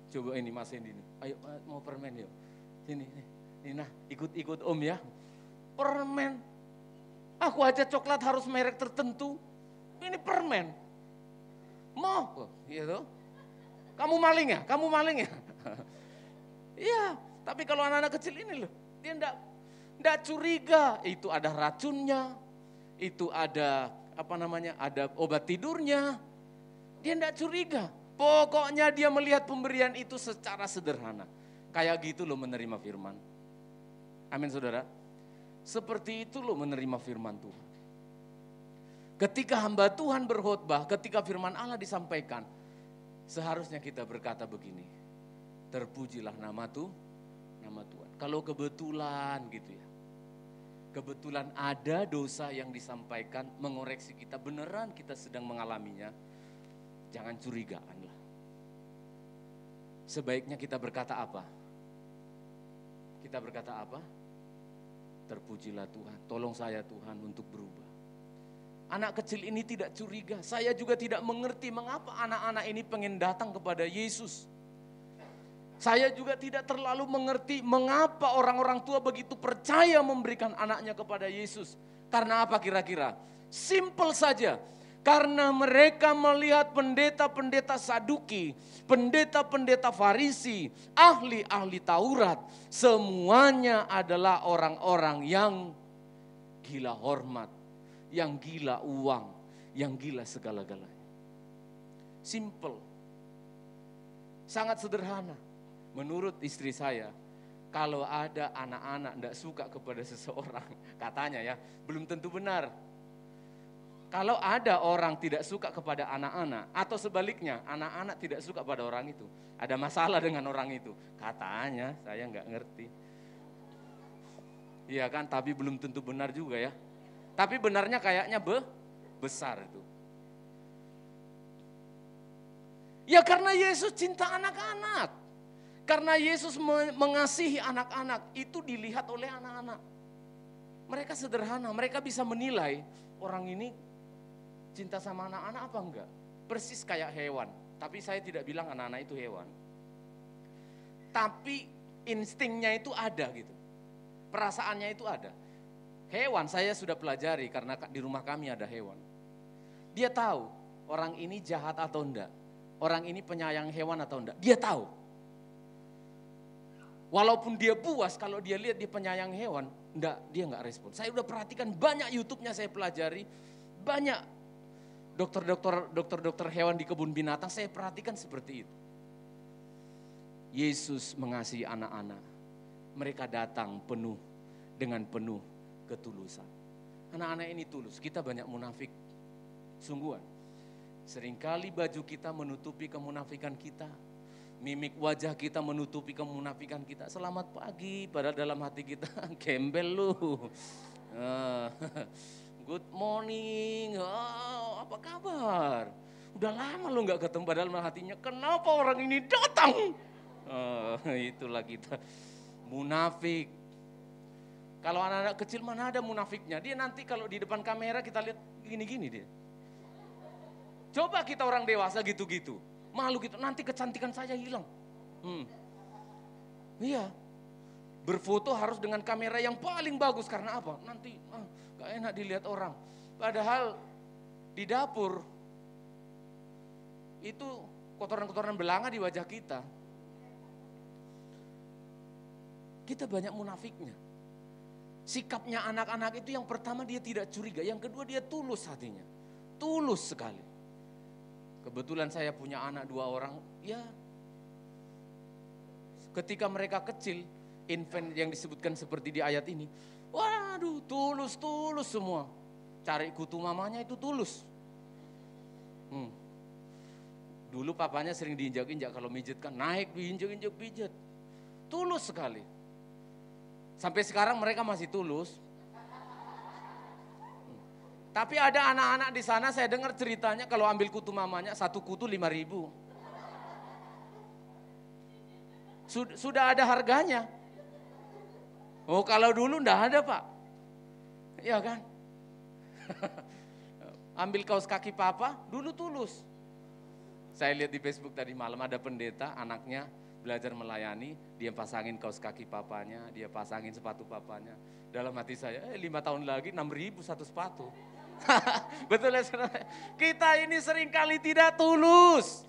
Coba ini Mas Hendi, ayo mau permen yuk. Sini, nah ikut om ya. Permen. Aku aja coklat harus merek tertentu. Ini permen. Mau, gitu. Kamu maling ya? Iya, tapi kalau anak-anak kecil ini loh, dia enggak curiga. Itu ada racunnya, itu ada ada obat tidurnya. Dia enggak curiga. Pokoknya dia melihat pemberian itu secara sederhana. Kayak gitu loh menerima firman. Amin saudara. Seperti itu loh menerima firman Tuhan. Ketika hamba Tuhan berkhotbah, ketika firman Allah disampaikan, seharusnya kita berkata begini. Terpujilah nama Tuhan. Kalau kebetulan gitu ya. Kebetulan ada dosa yang disampaikan, mengoreksi kita, beneran kita sedang mengalaminya. Jangan curigaan lah. Sebaiknya kita berkata apa? Kita berkata apa? Terpujilah Tuhan, tolong saya Tuhan untuk berubah. Anak kecil ini tidak curiga, saya juga tidak mengerti mengapa anak-anak ini pengen datang kepada Yesus. Saya juga tidak terlalu mengerti mengapa orang-orang tua begitu percaya memberikan anaknya kepada Yesus. Karena apa kira-kira? Simple saja. Karena mereka melihat pendeta-pendeta Saduki, pendeta-pendeta Farisi, ahli-ahli Taurat, semuanya adalah orang-orang yang gila hormat, yang gila uang, yang gila segala-galanya. Simple. Sangat sederhana. Menurut istri saya, kalau ada anak-anak tidak suka kepada seseorang, katanya ya, belum tentu benar. Kalau ada orang tidak suka kepada anak-anak, atau sebaliknya, anak-anak tidak suka pada orang itu, ada masalah dengan orang itu. Katanya, saya nggak ngerti. Iya kan, tapi belum tentu benar juga ya. Tapi benarnya kayaknya besar itu. Ya karena Yesus cinta anak-anak. Karena Yesus mengasihi anak-anak, itu dilihat oleh anak-anak. Mereka sederhana, mereka bisa menilai orang ini cinta sama anak-anak apa enggak? Persis kayak hewan. Tapi saya tidak bilang anak-anak itu hewan. Tapi instingnya itu ada gitu. Perasaannya itu ada. Hewan saya sudah pelajari karena di rumah kami ada hewan. Dia tahu orang ini jahat atau enggak. Orang ini penyayang hewan atau enggak. Dia tahu. Walaupun dia buas, kalau dia lihat dia penyayang hewan, enggak, dia enggak respon. Saya udah perhatikan banyak YouTube-nya saya pelajari, banyak dokter-dokter hewan di kebun binatang saya perhatikan seperti itu. Yesus mengasihi anak-anak. Mereka datang dengan penuh ketulusan. Anak-anak ini tulus, kita banyak munafik. Sungguhan. Seringkali baju kita menutupi kemunafikan kita. Mimik wajah kita menutupi kemunafikan kita. Selamat pagi, padahal dalam hati kita, gembel lu. Good morning, apa kabar? Udah lama lu gak ketemu, padahal hatinya, kenapa orang ini datang? Itulah kita, munafik. Kalau anak-anak kecil mana ada munafiknya? Dia nanti kalau di depan kamera kita lihat gini-gini dia. Coba kita orang dewasa gitu-gitu. Malu gitu, nanti kecantikan saya hilang. Iya, berfoto harus dengan kamera yang paling bagus, karena apa? Nanti gak enak dilihat orang. Padahal di dapur, itu kotoran-kotoran belanga di wajah kita. Kita banyak munafiknya. Sikapnya anak-anak itu yang pertama dia tidak curiga, yang kedua dia tulus hatinya. Tulus sekali. Kebetulan saya punya anak 2 orang, ya ketika mereka kecil, infant yang disebutkan seperti di ayat ini, waduh tulus semua. Cari kutu mamanya itu tulus. Dulu papanya sering diinjak-injak, kalau mijet kan naik diinjak-injak pijet. Tulus sekali. Sampai sekarang mereka masih tulus. Tapi ada anak-anak di sana saya dengar ceritanya kalau ambil kutu mamanya 1 kutu 5.000. Sudah ada harganya. Oh kalau dulu enggak ada Pak. Iya kan? Ambil kaos kaki papa, dulu tulus. Saya lihat di Facebook tadi malam ada pendeta, anaknya belajar melayani, dia pasangin kaos kaki papanya, dia pasangin sepatu papanya. Dalam hati saya, 5 tahun lagi 6.000 satu sepatu. Betul ya saudara? Kita ini seringkali tidak tulus.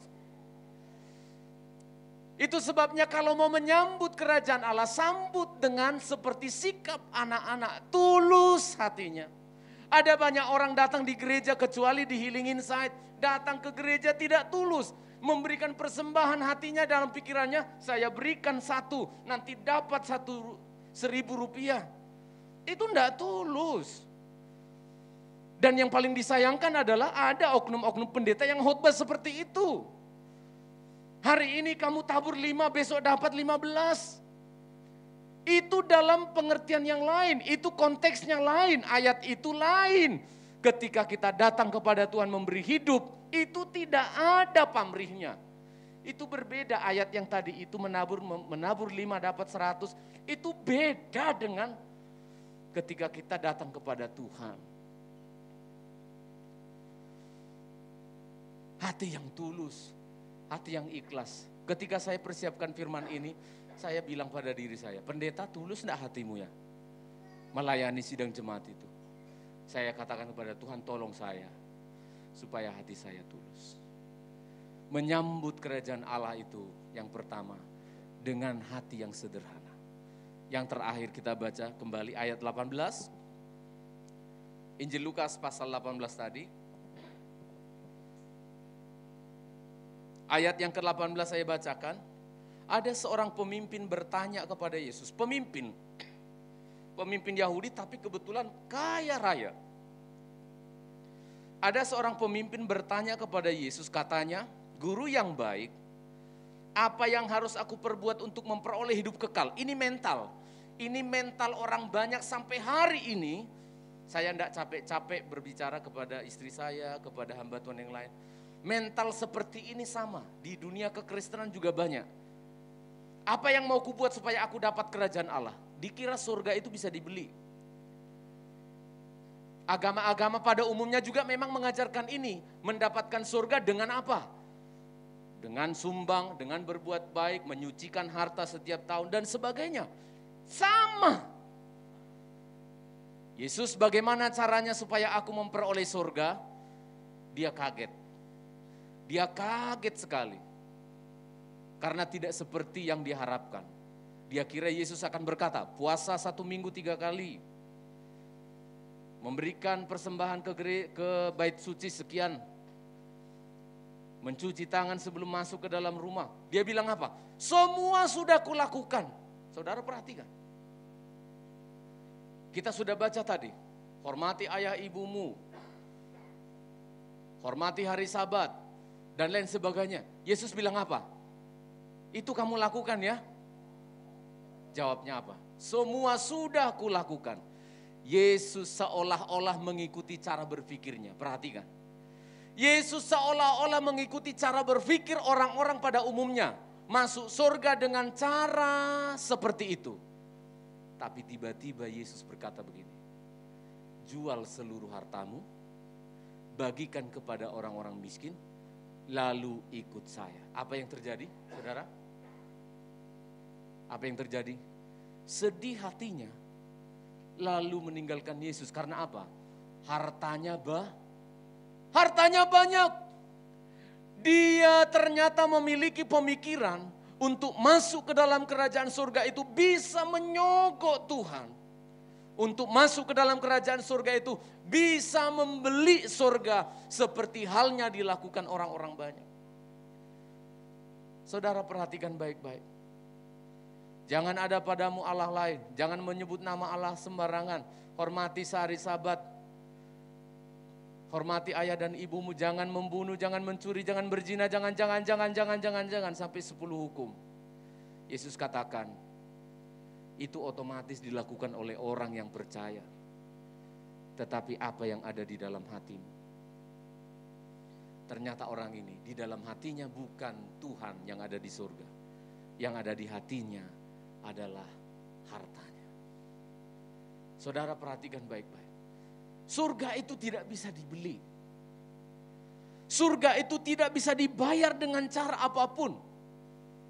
Itu sebabnya kalau mau menyambut kerajaan Allah, sambut dengan seperti sikap anak-anak, tulus hatinya. Ada banyak orang datang di gereja kecuali di Healing Insight, datang ke gereja tidak tulus. Memberikan persembahan hatinya dalam pikirannya, saya berikan 1, nanti dapat 1.000 rupiah. Itu enggak tulus. Dan yang paling disayangkan adalah ada oknum-oknum pendeta yang khotbah seperti itu. Hari ini kamu tabur 5, besok dapat 15. Itu dalam pengertian yang lain, itu konteksnya lain, ayat itu lain. Ketika kita datang kepada Tuhan memberi hidup, itu tidak ada pamrihnya. Itu berbeda ayat yang tadi itu menabur 5 dapat 100. Itu beda dengan ketika kita datang kepada Tuhan. Hati yang tulus, hati yang ikhlas. Ketika saya persiapkan firman ini, saya bilang pada diri saya, pendeta tulus enggak hatimu ya? Melayani sidang jemaat itu. Saya katakan kepada Tuhan, tolong saya, supaya hati saya tulus. Menyambut kerajaan Allah itu yang pertama, dengan hati yang sederhana. Yang terakhir kita baca kembali ayat 18. Injil Lukas pasal 18 tadi. Ayat yang ke-18 saya bacakan. Ada seorang pemimpin bertanya kepada Yesus. Pemimpin Yahudi tapi kebetulan kaya raya. Ada seorang pemimpin bertanya kepada Yesus, katanya, guru yang baik, apa yang harus aku perbuat untuk memperoleh hidup kekal? Ini mental orang banyak sampai hari ini. Saya tidak capek-capek berbicara kepada istri saya, kepada hamba Tuhan yang lain. Mental seperti ini sama, di dunia kekristenan juga banyak. Apa yang mau kubuat supaya aku dapat kerajaan Allah? Dikira surga itu bisa dibeli. Agama-agama pada umumnya juga memang mengajarkan ini. Mendapatkan surga dengan apa? dengan sumbang, dengan berbuat baik, menyucikan harta setiap tahun dan sebagainya. Sama. Yesus bagaimana caranya supaya aku memperoleh surga? Dia kaget. Dia kaget sekali. Karena tidak seperti yang diharapkan. Dia kira Yesus akan berkata, puasa 1 minggu 3 kali. Memberikan persembahan ke bait suci sekian. Mencuci tangan sebelum masuk ke dalam rumah. Dia bilang apa? Semua sudah kulakukan. Saudara perhatikan. Kita sudah baca tadi. Hormati ayah ibumu. Hormati hari Sabat. Dan lain sebagainya. Yesus bilang apa? Itu kamu lakukan ya? Jawabnya apa? Semua sudah kulakukan. Yesus seolah-olah mengikuti cara berpikirnya. Perhatikan. Yesus seolah-olah mengikuti cara berpikir orang-orang pada umumnya. Masuk surga dengan cara seperti itu. Tapi tiba-tiba Yesus berkata begini. Jual seluruh hartamu, bagikan kepada orang-orang miskin, lalu ikut saya. Apa yang terjadi, saudara? Apa yang terjadi? Sedih hatinya, lalu meninggalkan Yesus. Karena apa? Hartanya banyak. Dia ternyata memiliki pemikiran untuk masuk ke dalam kerajaan surga itu bisa menyogok Tuhan. Untuk masuk ke dalam kerajaan surga itu bisa membeli surga seperti halnya dilakukan orang-orang banyak. Saudara perhatikan baik-baik. Jangan ada padamu Allah lain. Jangan menyebut nama Allah sembarangan. Hormati sehari Sabat. Hormati ayah dan ibumu. Jangan membunuh, jangan mencuri, jangan berzina, jangan sampai 10 hukum. Yesus katakan, itu otomatis dilakukan oleh orang yang percaya. Tetapi apa yang ada di dalam hatimu? Ternyata orang ini di dalam hatinya bukan Tuhan yang ada di surga. Yang ada di hatinya adalah hartanya. Saudara perhatikan baik-baik. Surga itu tidak bisa dibeli. Surga itu tidak bisa dibayar dengan cara apapun.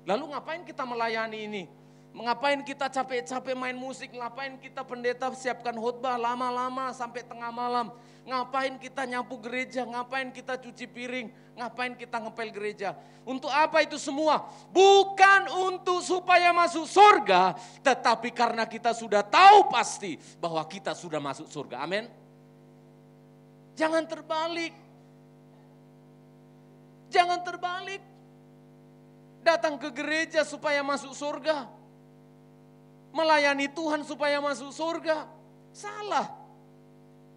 Lalu ngapain kita melayani ini? Ngapain kita capek-capek main musik? Ngapain kita pendeta siapkan khotbah lama-lama sampai tengah malam? Ngapain kita nyapu gereja? Ngapain kita cuci piring? Ngapain kita ngepel gereja? Untuk apa itu semua? Bukan untuk supaya masuk surga, tetapi karena kita sudah tahu pasti bahwa kita sudah masuk surga. Amin. Jangan terbalik. Jangan terbalik. Datang ke gereja supaya masuk surga. Melayani Tuhan supaya masuk surga. Salah.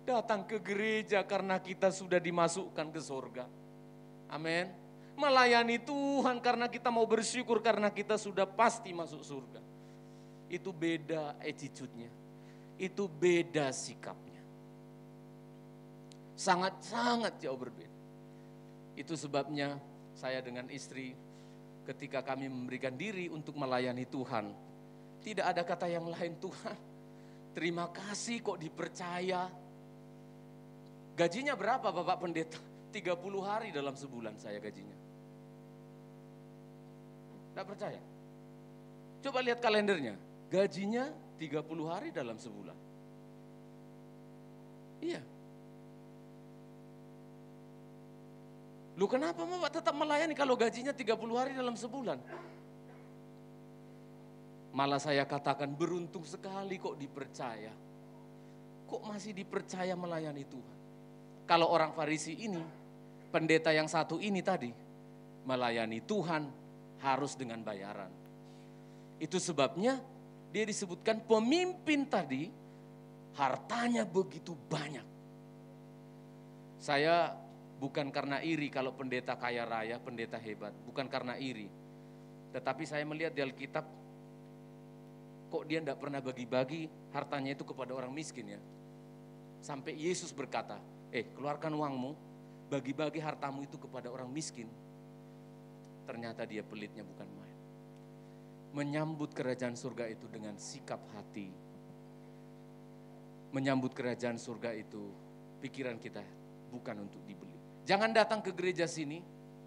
Datang ke gereja karena kita sudah dimasukkan ke surga. Amin. Melayani Tuhan karena kita mau bersyukur karena kita sudah pasti masuk surga. Itu beda attitude-nya. Itu beda sikapnya. Sangat-sangat jauh berbeda. Itu sebabnya saya dengan istri ketika kami memberikan diri untuk melayani Tuhan, tidak ada kata yang lain. Tuhan, terima kasih kok dipercaya. Gajinya berapa Bapak Pendeta? 30 hari dalam sebulan saya gajinya. Tidak percaya? Coba lihat kalendernya. Gajinya 30 hari dalam sebulan. Iya. Lu kenapa Bapak tetap melayani kalau gajinya 30 hari dalam sebulan? Malah saya katakan beruntung sekali kok dipercaya. Kok masih dipercaya melayani Tuhan? Kalau orang Farisi ini, pendeta yang satu ini tadi, melayani Tuhan harus dengan bayaran. Itu sebabnya dia disebutkan pemimpin tadi, hartanya begitu banyak. Saya bukan karena iri kalau pendeta kaya raya, pendeta hebat. Bukan karena iri. Tetapi saya melihat di Alkitab, kok dia tidak pernah bagi-bagi hartanya itu kepada orang miskin ya. Sampai Yesus berkata, keluarkan uangmu, bagi-bagi hartamu itu kepada orang miskin. Ternyata dia pelitnya bukan main. Menyambut kerajaan surga itu dengan sikap hati. Menyambut kerajaan surga itu, pikiran kita bukan untuk dibeli. Jangan datang ke gereja sini,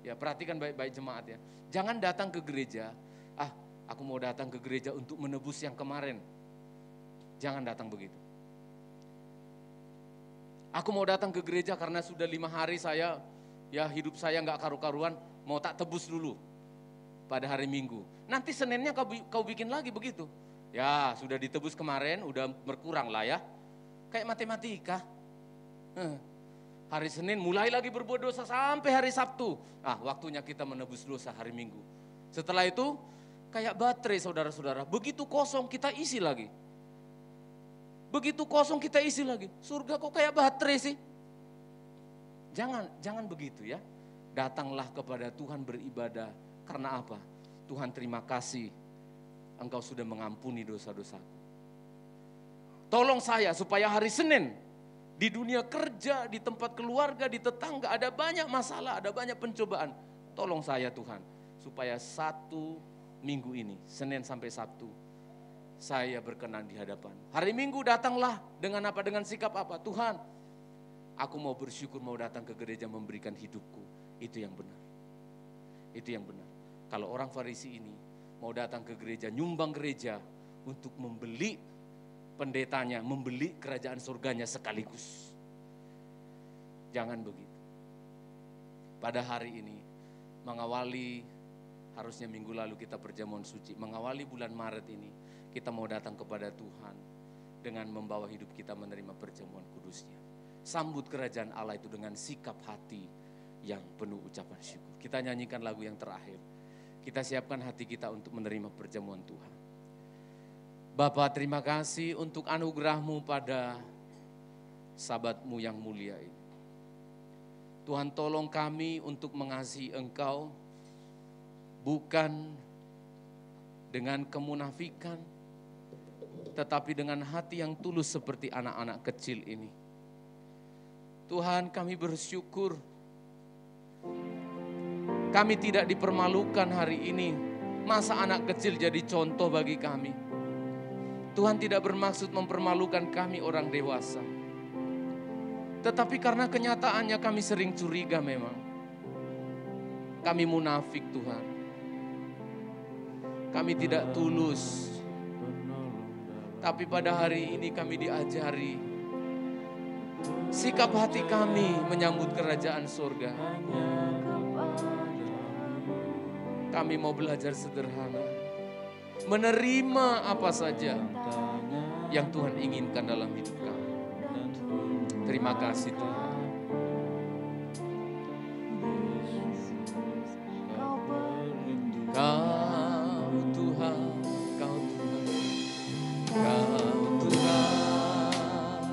Ya, perhatikan baik-baik jemaat ya. Jangan datang ke gereja, aku mau datang ke gereja untuk menebus yang kemarin. Jangan datang begitu. Aku mau datang ke gereja karena sudah 5 hari saya, hidup saya nggak karu-karuan, mau tak tebus dulu pada hari Minggu. Nanti Seninnya kau bikin lagi begitu. Ya, sudah ditebus kemarin, udah berkurang lah ya. Kayak matematika. Hari Senin mulai lagi berbuat dosa sampai hari Sabtu. Waktunya kita menebus dosa hari Minggu. Setelah itu kayak baterai saudara-saudara. Begitu kosong kita isi lagi. Begitu kosong kita isi lagi. Surga kok kayak baterai sih? Jangan begitu ya. Datanglah kepada Tuhan beribadah. Karena apa? Tuhan terima kasih. Engkau sudah mengampuni dosa-dosaku. Tolong saya supaya hari Senin di dunia kerja, di tempat keluarga, di tetangga ada banyak masalah, ada banyak pencobaan. Tolong saya Tuhan, supaya 1 minggu ini, Senin sampai Sabtu, saya berkenan di hadapan. Hari Minggu datanglah dengan apa? Dengan sikap apa? Tuhan, aku mau bersyukur, mau datang ke gereja memberikan hidupku. Itu yang benar. Itu yang benar. Kalau orang Farisi ini mau datang ke gereja, nyumbang gereja untuk membeli pendetanya, membeli kerajaan surganya sekaligus. Jangan begitu. Pada hari ini, mengawali, harusnya minggu lalu kita perjamuan suci, mengawali bulan Maret ini, kita mau datang kepada Tuhan dengan membawa hidup kita menerima perjamuan kudusnya. Sambut kerajaan Allah itu dengan sikap hati yang penuh ucapan syukur. Kita nyanyikan lagu yang terakhir. Kita siapkan hati kita untuk menerima perjamuan Tuhan. Bapa, terima kasih untuk anugerah-Mu pada sahabat-Mu yang mulia ini. Tuhan, tolong kami untuk mengasihi Engkau bukan dengan kemunafikan, tetapi dengan hati yang tulus seperti anak-anak kecil ini. Tuhan, kami bersyukur kami tidak dipermalukan hari ini. Masa anak kecil jadi contoh bagi kami. Tuhan tidak bermaksud mempermalukan kami orang dewasa. Tetapi karena kenyataannya kami sering curiga memang. Kami munafik Tuhan. Kami tidak tulus. Tapi pada hari ini kami diajari. Sikap hati kami menyambut kerajaan surga. Kami mau belajar sederhana. Menerima apa saja yang Tuhan inginkan dalam hidup kami. Terima kasih Tuhan. Kau Tuhan, Kau Tuhan, Kau Tuhan,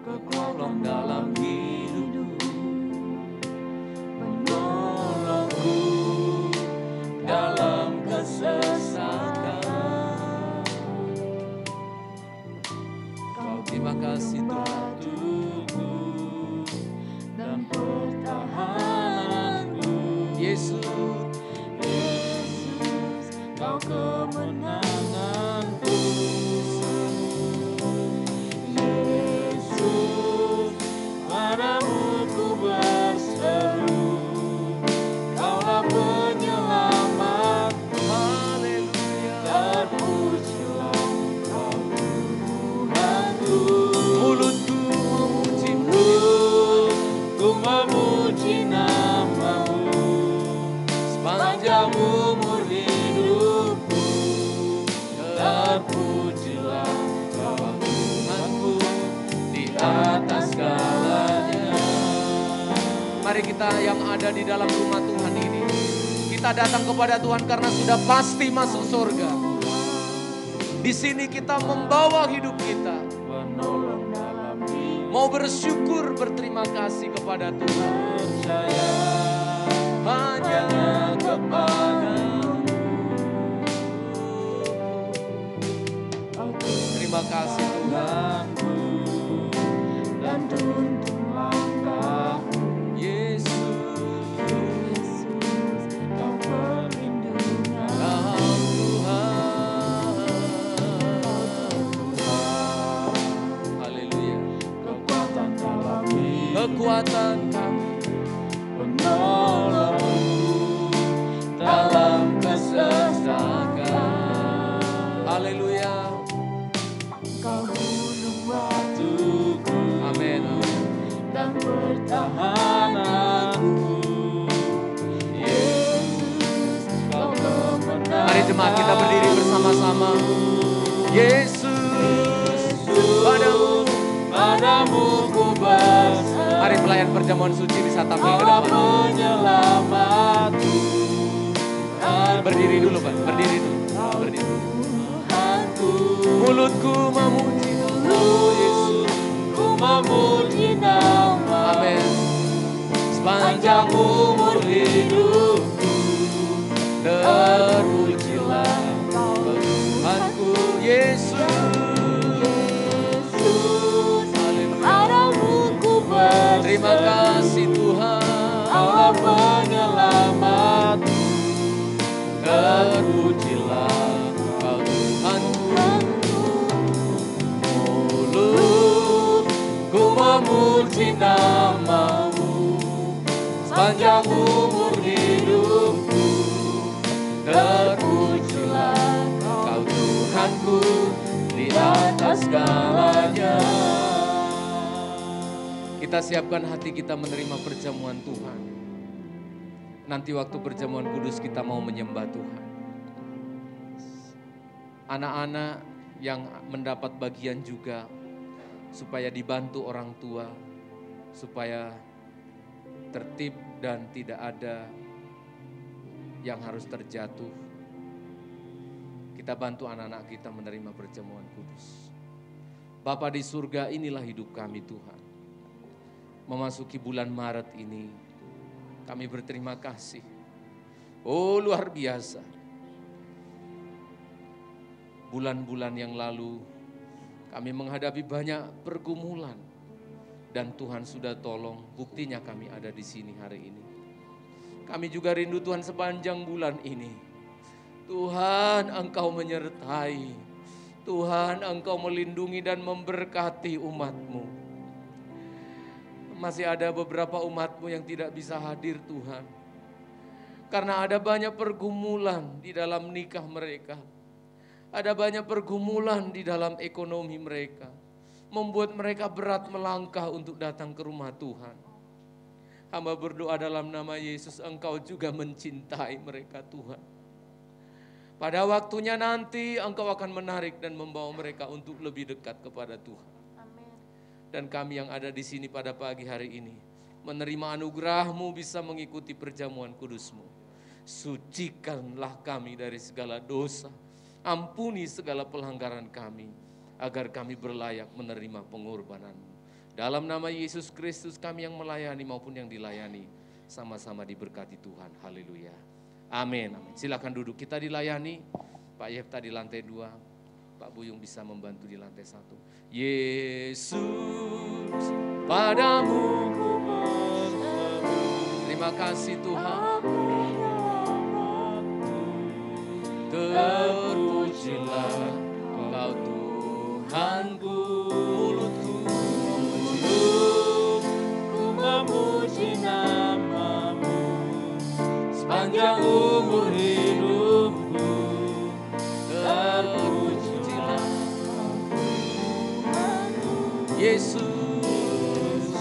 penolong dalam hidup, penolongku dalam kesesatan. Terima kasih Tuhan. Dan pertahananku, Yesus, Kau kemenanganku. Yesus, padamu ku berseru, Kaulah penyelamat. Haleluya. Terpujilah Kau Tuhanku. Mulutku memuji-Mu, ku memuji nama-Mu sepanjang umur hidupku. Terpujilah Kau Tuhanku di atas segalanya. Mari kita yang ada di dalam rumah Tuhan ini, kita datang kepada Tuhan karena sudah pasti masuk surga. Di sini kita membawa hidup kita, mau bersyukur, berterima kasih kepada Tuhan. Percaya hanya kepada-Mu. Terima kasih Tuhanku, dan tuntun langkah-Mu. Yesus, Kau perlindungan. Kau Tuhan. Haleluya. Kekuatan kami, penolong jemaat kita berdiri bersama-sama. Yesus, padamu ku berserah. Mari pelayan perjamuan suci bisa tampil ke Allah depan. penyelamatku. Berdiri dulu Pak, berdiri dulu. Berdiri. Tuhanku, Mulutku memuji Yesus. ku memuji nama. Amin. Sepanjang umur hidupku, Terpujilah Tuhanku Yesus. padamu ku berserah. Terima kasih Tuhan. Allah penyelamatku. Terpujilah Kau Tuhanku. Mulutku memuji nama-Mu. Sepanjang umur hidupku, terpujilah Kau Tuhanku di atas segalanya. Kita siapkan hati kita menerima perjamuan Tuhan. Nanti waktu perjamuan kudus kita mau menyembah Tuhan. Anak-anak yang mendapat bagian juga supaya dibantu orang tua, supaya tertib dan tidak ada yang harus terjatuh. Kita bantu anak-anak kita menerima perjamuan kudus. Bapa di surga, inilah hidup kami Tuhan. Memasuki bulan Maret ini, kami berterima kasih. Oh luar biasa. Bulan-bulan yang lalu kami menghadapi banyak pergumulan. Dan Tuhan sudah tolong, buktinya kami ada di sini hari ini. Kami juga rindu Tuhan sepanjang bulan ini. Tuhan Engkau menyertai. Tuhan Engkau melindungi dan memberkati umat-Mu. Masih ada beberapa umat-Mu yang tidak bisa hadir Tuhan. Karena ada banyak pergumulan di dalam nikah mereka. Ada banyak pergumulan di dalam ekonomi mereka. Membuat mereka berat melangkah untuk datang ke rumah Tuhan. Hamba berdoa dalam nama Yesus, Engkau juga mencintai mereka Tuhan. Pada waktunya nanti Engkau akan menarik dan membawa mereka untuk lebih dekat kepada Tuhan. Dan kami yang ada di sini pada pagi hari ini, menerima anugerah-Mu bisa mengikuti perjamuan kudus-Mu. Sucikanlah kami dari segala dosa, ampuni segala pelanggaran kami, agar kami berlayak menerima pengorbanan-Mu. Dalam nama Yesus Kristus kami yang melayani maupun yang dilayani, sama-sama diberkati Tuhan. Haleluya. Amin. Amin. Silakan duduk, kita dilayani. Pak Yefta di lantai 2, Pak Buyung bisa membantu di lantai 1. Yesus, padamu ku berseru. Terima kasih Tuhan. Terpujilah Engkau Tuhanku. Ku memuji nama-Mu. Sepanjang umur hidupku, Terpujilah Yesus,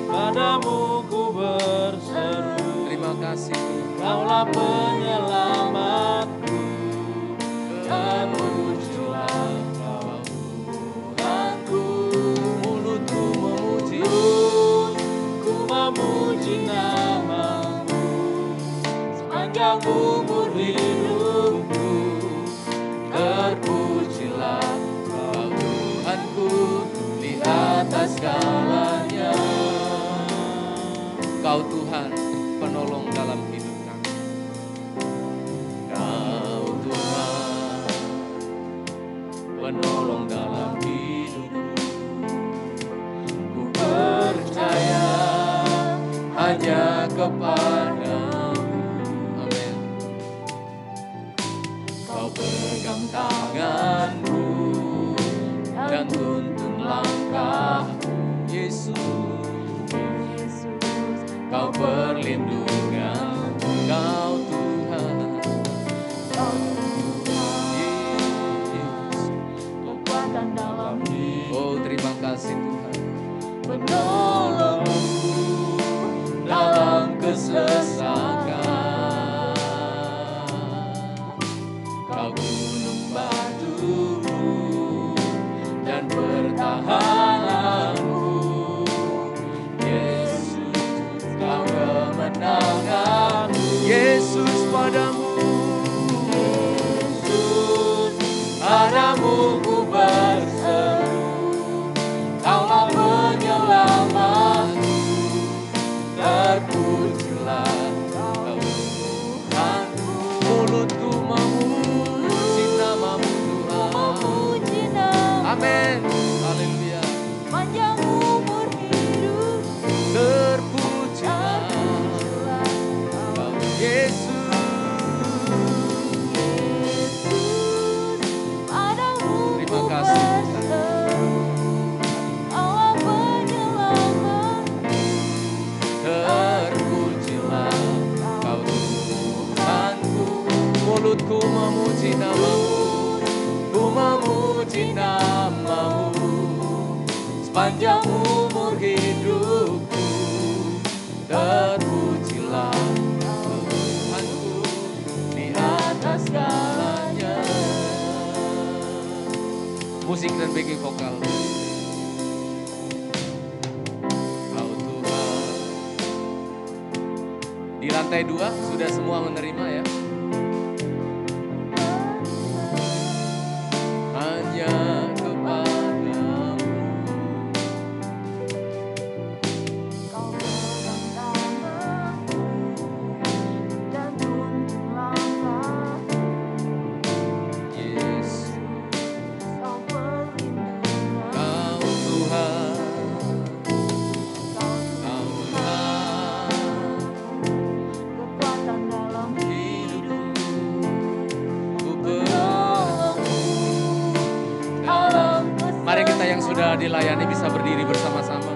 padamu ku berseru. terima kasih Tuhan. Kaulah penyelamatku. Terpujilah Engkau Tuhanku. Mulutku memuji, Ku memuji nama-Mu. Sepanjang umur hidupku, terpujilah Engkau Tuhanku di atas segalanya. Kau Tuhan penolong dalam hidup kami. Kau Tuhan penolong dalam hidupku. Ku percaya hanya kepada-Mu. Amin. Kau pegang tanganku dan tuntun langkahku, Yesus. Kau perlindungan, Kau Tuhan. Yesus. kekuatan dalam hidup, Oh terima kasih Tuhan. penolongku Dalam kesesakan, sepanjang umur hidupku. Terpujilah Tuhanku di atas segalanya. Musik dan backing vokal. Kau Tuhan. Di lantai 2 sudah semua menerima ya. Hanya kepadamu Kau pegang tanganku dan tuntunlah Yesus. Kau perlindungan, Kau Tuhan, Kau Kau Tuhan, kekuatan dalam hidupku ku berdoa. dalam Mari kita yang sudah dilayani bisa berdiri bersama-sama.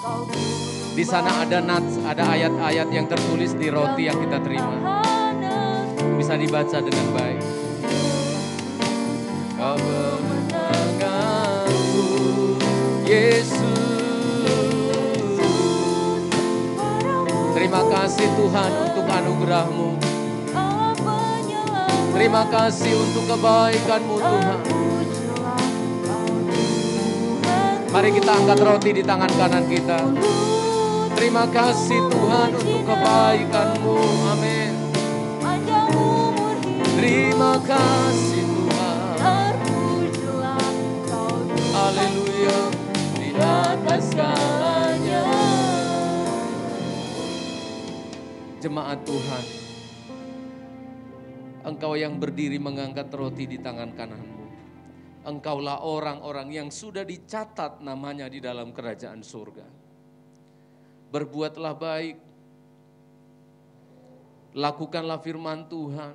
Kau Di sana ada ayat-ayat yang tertulis di roti yang kita terima. Bisa dibaca dengan baik. Kemenanganku, Yesus. Terima kasih Tuhan untuk anugerah-Mu. Terima kasih untuk kebaikan-Mu Tuhan. Mari kita angkat roti di tangan kanan kita. Terima kasih Tuhan untuk kebaikan-Mu. Amin. Terima kasih Tuhan. Haleluya. Di atas segalanya. Jemaat Tuhan, Engkau yang berdiri mengangkat roti di tangan kananmu. Engkaulah orang-orang yang sudah dicatat namanya di dalam kerajaan surga. Berbuatlah baik, lakukanlah firman Tuhan,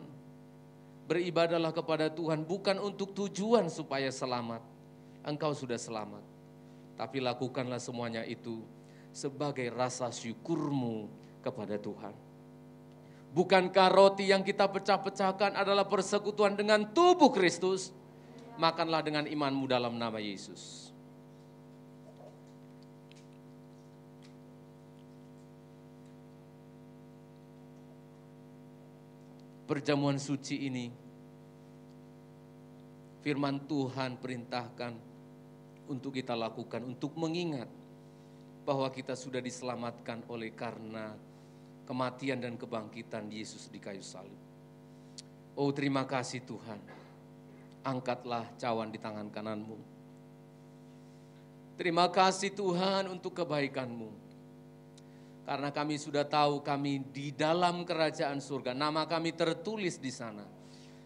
beribadahlah kepada Tuhan bukan untuk tujuan supaya selamat. Engkau sudah selamat, tapi lakukanlah semuanya itu sebagai rasa syukurmu kepada Tuhan. Bukankah roti yang kita pecah-pecahkan adalah persekutuan dengan tubuh Kristus? Makanlah dengan imanmu dalam nama Yesus. Perjamuan suci ini, firman Tuhan perintahkan untuk kita lakukan, untuk mengingat bahwa kita sudah diselamatkan oleh karena kematian dan kebangkitan Yesus di kayu salib. Oh terima kasih Tuhan. Angkatlah cawan di tangan kananmu. Terima kasih Tuhan untuk kebaikan-Mu. Karena kami sudah tahu kami di dalam kerajaan surga. Nama kami tertulis di sana.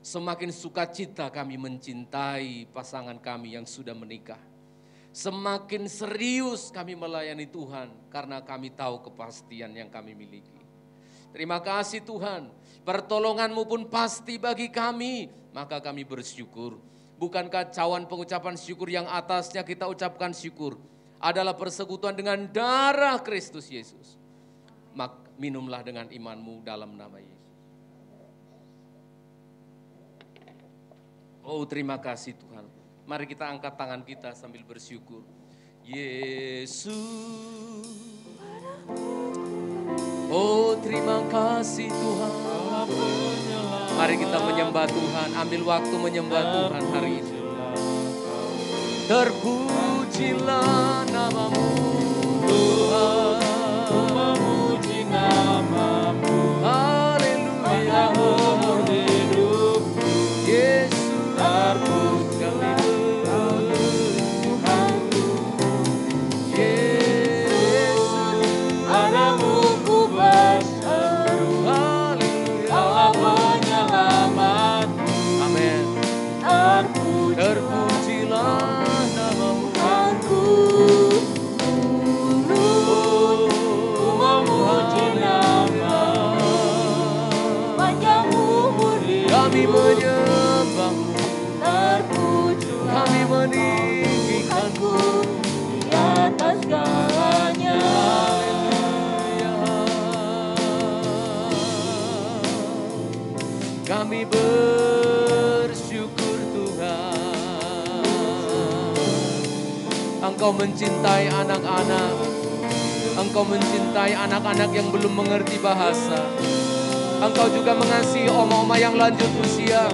Semakin sukacita kami mencintai pasangan kami yang sudah menikah. Semakin serius kami melayani Tuhan karena kami tahu kepastian yang kami miliki. Terima kasih Tuhan, pertolongan-Mu pun pasti bagi kami, maka kami bersyukur. Bukankah cawan pengucapan syukur yang atasnya kita ucapkan syukur adalah persekutuan dengan darah Kristus Yesus. Minumlah dengan iman-Mu dalam nama Yesus. Oh terima kasih Tuhan. Mari kita angkat tangan kita sambil bersyukur. Yesus. Oh terima kasih Tuhan. Mari kita menyembah Tuhan. Ambil waktu menyembah Tuhan hari ini. Terpujilah nama-Mu Tuhan. memuji nama-Mu, Haleluya. umur hidup Yesus. padamu ku berseru, Allah penyelamat, Amin. terpujilah Terpujilah nama-Mu. Tuhanku. Engkau mencintai anak-anak. Engkau mencintai anak-anak yang belum mengerti bahasa. Engkau juga mengasihi oma-oma yang lanjut usia,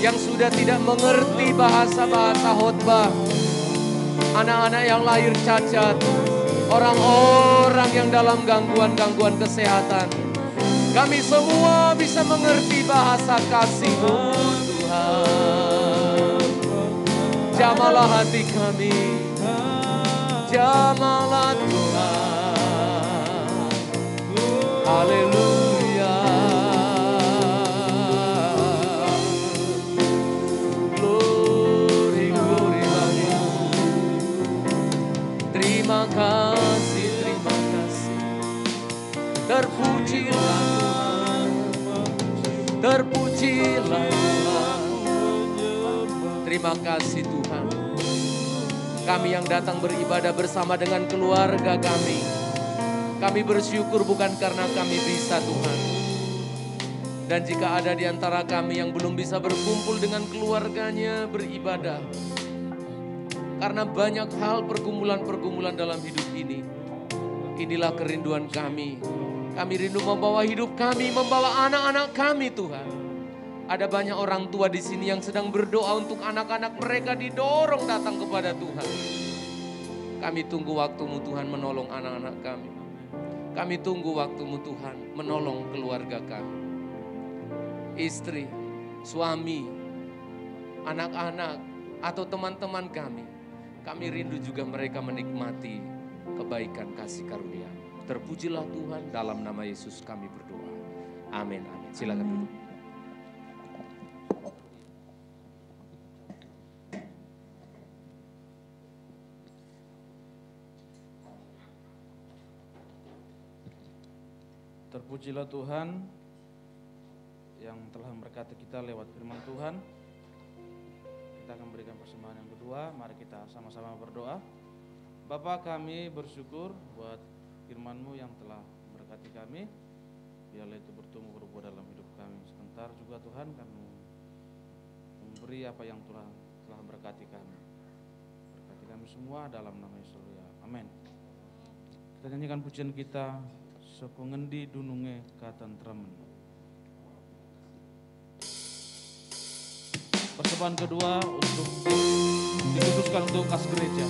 yang sudah tidak mengerti bahasa-bahasa khotbah. Anak-anak yang lahir cacat, orang-orang yang dalam gangguan-gangguan kesehatan. Kami semua bisa mengerti bahasa kasih-Mu, Tuhan. Jamahlah hati kami, jamahlah Tuhan. Haleluya. Glory, glory bagi. Terima kasih, terima kasih. Terpujilah Tuhan, terpujilah Tuhan. Terima kasih Tuhan. Kami yang datang beribadah bersama dengan keluarga kami. Kami bersyukur bukan karena kami bisa Tuhan. Dan jika ada di antara kami yang belum bisa berkumpul dengan keluarganya beribadah, karena banyak hal pergumulan-pergumulan dalam hidup ini. Inilah kerinduan kami. Kami rindu membawa hidup kami, membawa anak-anak kami Tuhan. Ada banyak orang tua di sini yang sedang berdoa untuk anak-anak mereka didorong datang kepada Tuhan. Kami tunggu waktu-Mu Tuhan menolong anak-anak kami. Kami tunggu waktu-Mu Tuhan menolong keluarga kami. Istri, suami, anak-anak, atau teman-teman kami. Kami rindu juga mereka menikmati kebaikan kasih karunia. Terpujilah Tuhan, dalam nama Yesus kami berdoa. Amin, amin. Silakan duduk. Terpujilah Tuhan yang telah memberkati kita lewat firman Tuhan. Kita akan berikan persembahan yang kedua. Mari kita sama-sama berdoa. Bapa, kami bersyukur buat firman-Mu yang telah memberkati kami. Biarlah itu bertumbuh berbuah dalam hidup kami. Sebentar juga Tuhan kami memberi apa yang telah memberkati kami. Berkati kami semua dalam nama Yesus. Amin. Kita nyanyikan pujian kita. Soko ngendi dununge katentremen. Persembahan kedua untuk dikhususkan untuk kas gereja.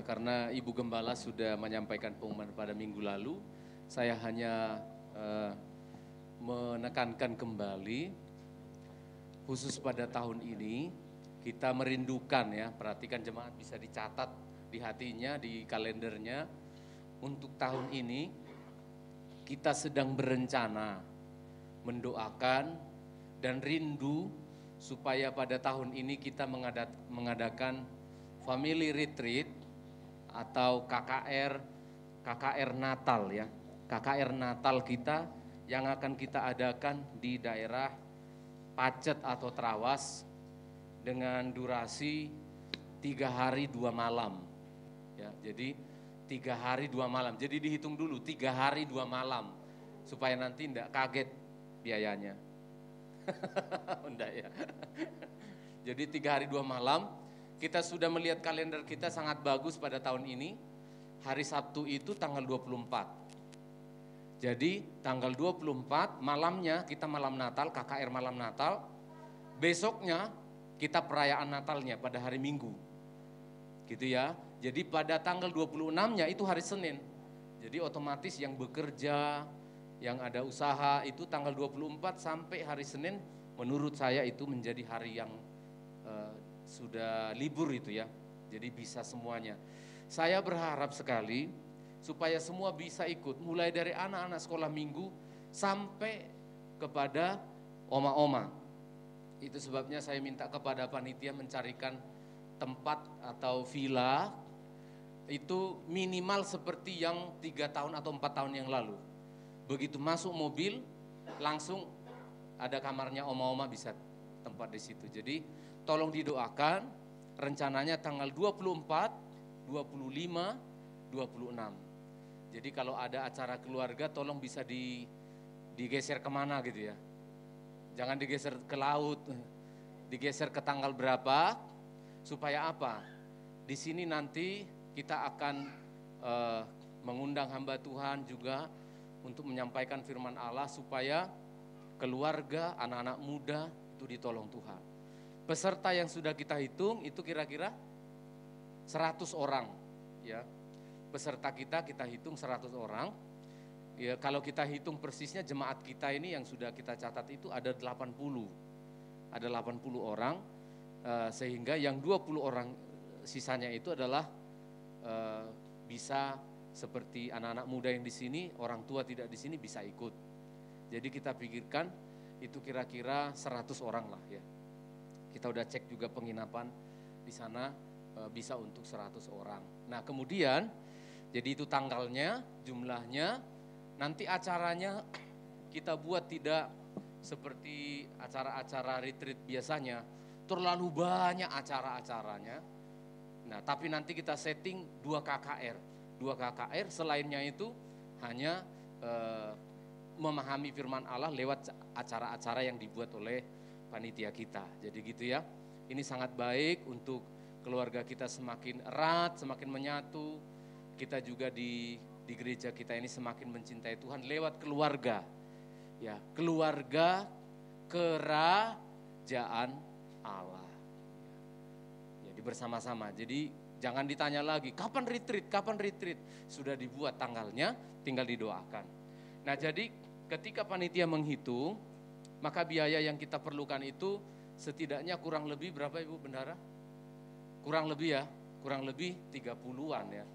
Karena Ibu Gembala sudah menyampaikan pengumuman pada minggu lalu, saya hanya eh, menekankan kembali, khusus pada tahun ini kita merindukan ya, perhatikan jemaat bisa dicatat di hatinya, di kalendernya. Untuk tahun ini kita sedang berencana, mendoakan dan rindu supaya pada tahun ini kita mengadakan family retreat atau KKR Natal ya. KKR Natal kita yang akan kita adakan di daerah Pacet atau Trawas dengan durasi 3 hari 2 malam. Ya, jadi 3 hari 2 malam. Jadi dihitung dulu 3 hari 2 malam supaya nanti enggak kaget biayanya. Enggak ya. Jadi 3 hari 2 malam. Kita sudah melihat kalender kita sangat bagus pada tahun ini. Hari Sabtu itu tanggal 24. Jadi tanggal 24 malamnya kita malam Natal, KKR malam Natal. Besoknya kita perayaan Natalnya pada hari Minggu. Gitu ya. Jadi pada tanggal 26-nya itu hari Senin. Jadi otomatis yang bekerja, yang ada usaha itu tanggal 24 sampai hari Senin menurut saya itu menjadi hari yang sudah libur itu ya. Jadi bisa semuanya. Saya berharap sekali supaya semua bisa ikut, mulai dari anak-anak sekolah minggu sampai kepada oma-oma. Itu sebabnya saya minta kepada panitia mencarikan tempat atau villa itu minimal seperti yang 3 tahun atau 4 tahun yang lalu. Begitu masuk mobil langsung ada kamarnya oma-oma bisa tempat di situ. Jadi tolong didoakan, rencananya tanggal 24, 25, 26. Jadi kalau ada acara keluarga tolong bisa digeser kemana gitu ya. Jangan digeser ke laut, digeser ke tanggal berapa, supaya apa? Di sini nanti kita akan mengundang hamba Tuhan juga untuk menyampaikan firman Allah supaya keluarga, anak-anak muda itu ditolong Tuhan. Peserta yang sudah kita hitung itu kira-kira 100 orang ya. Peserta kita hitung 100 orang. Ya, kalau kita hitung persisnya jemaat kita ini yang sudah kita catat itu ada 80. Ada 80 orang sehingga yang 20 orang sisanya itu adalah bisa seperti anak-anak muda yang di sini, orang tua tidak di sini bisa ikut. Jadi kita pikirkan itu kira-kira 100 orang lah ya. Kita udah cek juga penginapan di sana bisa untuk 100 orang. Nah, kemudian jadi itu tanggalnya, jumlahnya, nanti acaranya kita buat tidak seperti acara-acara retreat biasanya, terlalu banyak acara-acaranya. Nah, tapi nanti kita setting 2 KKR, selainnya itu hanya memahami firman Allah lewat acara-acara yang dibuat oleh panitia kita. Jadi gitu ya, ini sangat baik untuk keluarga kita semakin erat, semakin menyatu. Kita juga di gereja kita ini semakin mencintai Tuhan lewat keluarga. Ya, keluarga kerajaan Allah. Jadi bersama-sama. Jadi jangan ditanya lagi, kapan retreat? Sudah dibuat tanggalnya, tinggal didoakan. Nah, jadi ketika panitia menghitung, maka biaya yang kita perlukan itu setidaknya kurang lebih berapa Ibu Bendara? Kurang lebih 30-an ya.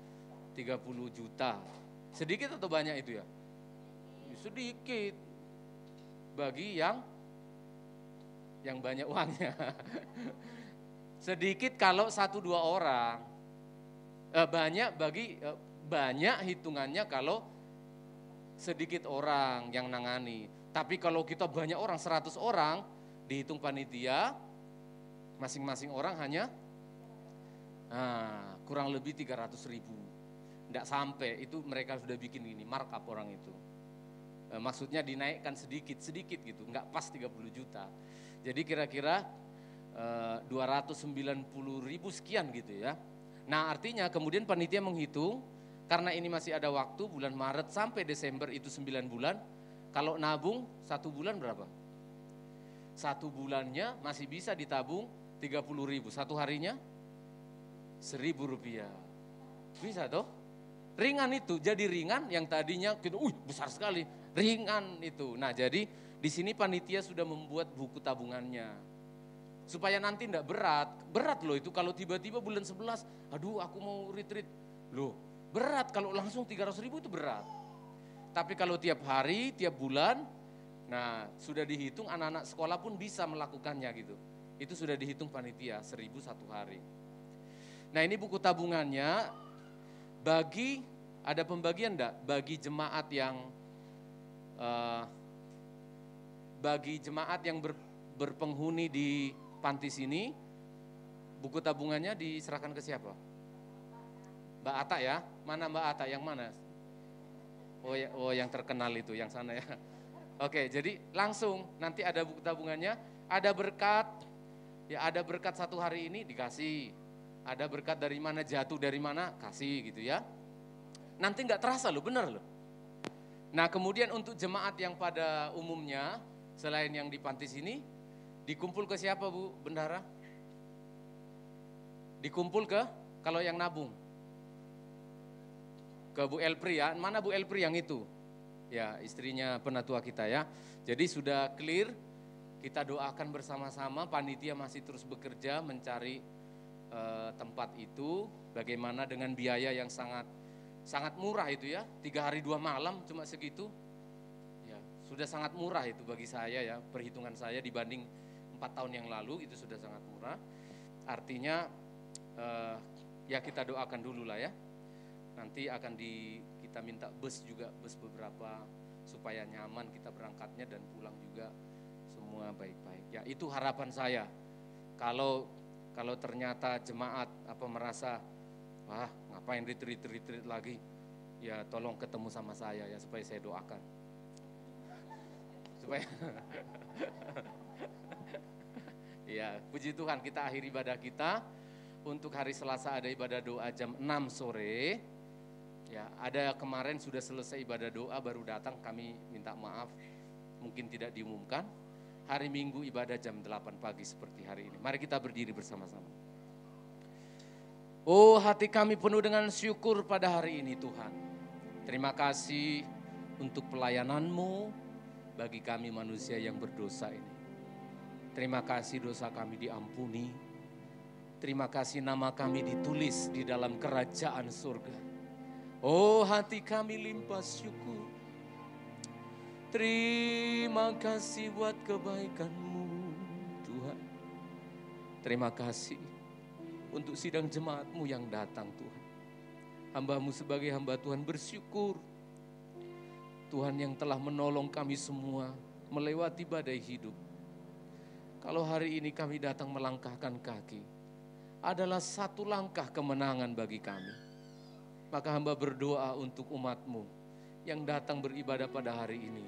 30 juta. Sedikit atau banyak itu ya? Sedikit. Bagi yang banyak uangnya. Sedikit kalau 1-2 orang. Banyak hitungannya kalau sedikit orang yang nangani. Tapi kalau kita banyak orang, 100 orang, dihitung panitia, masing-masing orang hanya kurang lebih 300.000. Tidak sampai, itu mereka sudah bikin gini, markup orang itu. Maksudnya dinaikkan sedikit gitu, nggak pas 30 juta. Jadi kira-kira 290.000 sekian gitu ya. Nah, artinya kemudian panitia menghitung, karena ini masih ada waktu, bulan Maret sampai Desember itu 9 bulan, kalau nabung 1 bulan berapa? 1 bulannya masih bisa ditabung 30.000, 1 harinya 1.000 rupiah. Bisa toh? Ringan itu, jadi ringan yang tadinya kita, besar sekali, ringan itu. Nah jadi di sini panitia sudah membuat buku tabungannya. Supaya nanti enggak berat loh itu kalau tiba-tiba bulan 11, aduh aku mau retreat. Loh berat kalau langsung 300.000 itu berat. Tapi kalau tiap hari, tiap bulan, nah sudah dihitung anak-anak sekolah pun bisa melakukannya gitu. Itu sudah dihitung panitia 1.000 satu hari. Nah ini buku tabungannya ada pembagian enggak bagi jemaat yang berpenghuni di panti sini, buku tabungannya diserahkan ke siapa? Mbak Ata ya? Mana Mbak Ata? Yang mana? Oh yang terkenal itu, yang sana ya. Oke, jadi langsung nanti ada buku tabungannya, ada berkat, ya ada berkat satu hari ini dikasih, ada berkat dari mana jatuh dari mana kasih gitu ya. Nanti nggak terasa loh, bener loh. Nah kemudian untuk jemaat yang pada umumnya, selain yang di panti sini, dikumpul ke siapa Bu Bendara? Dikumpul ke, kalau yang nabung? Ke Bu Elpri ya, mana Bu Elpri yang itu? Ya istrinya penatua kita ya. Jadi sudah clear, kita doakan bersama-sama, panitia masih terus bekerja mencari tempat itu. Bagaimana dengan biaya yang sangat murah itu ya, 3 hari 2 malam cuma segitu. Ya, sudah sangat murah itu bagi saya ya, perhitungan saya dibanding 4 tahun yang lalu itu sudah sangat murah. Artinya ya kita doakan dulu lah ya. Nanti akan kita minta bus juga, bus beberapa supaya nyaman kita berangkatnya dan pulang juga semua baik-baik. Ya itu harapan saya. Kalau ternyata jemaat merasa wah ngapain retreat lagi, ya tolong ketemu sama saya ya supaya saya doakan. Supaya ya puji Tuhan, kita akhiri ibadah kita. Untuk hari Selasa ada ibadah doa jam 6 sore. Ya, ada kemarin sudah selesai ibadah doa baru datang, kami minta maaf mungkin tidak diumumkan. Hari Minggu ibadah jam 8 pagi seperti hari ini. Mari kita berdiri bersama-sama. Oh hati kami penuh dengan syukur pada hari ini Tuhan. Terima kasih untuk pelayanan-Mu bagi kami manusia yang berdosa ini. Terima kasih dosa kami diampuni. Terima kasih nama kami ditulis di dalam kerajaan surga. Oh hati kami limpah syukur. Terima kasih buat kebaikan-Mu Tuhan. Terima kasih untuk sidang jemaat-Mu yang datang Tuhan. Hamba-Mu sebagai hamba Tuhan bersyukur. Tuhan yang telah menolong kami semua melewati badai hidup. Kalau hari ini kami datang melangkahkan kaki, adalah satu langkah kemenangan bagi kami. Maka hamba berdoa untuk umat-Mu yang datang beribadah pada hari ini.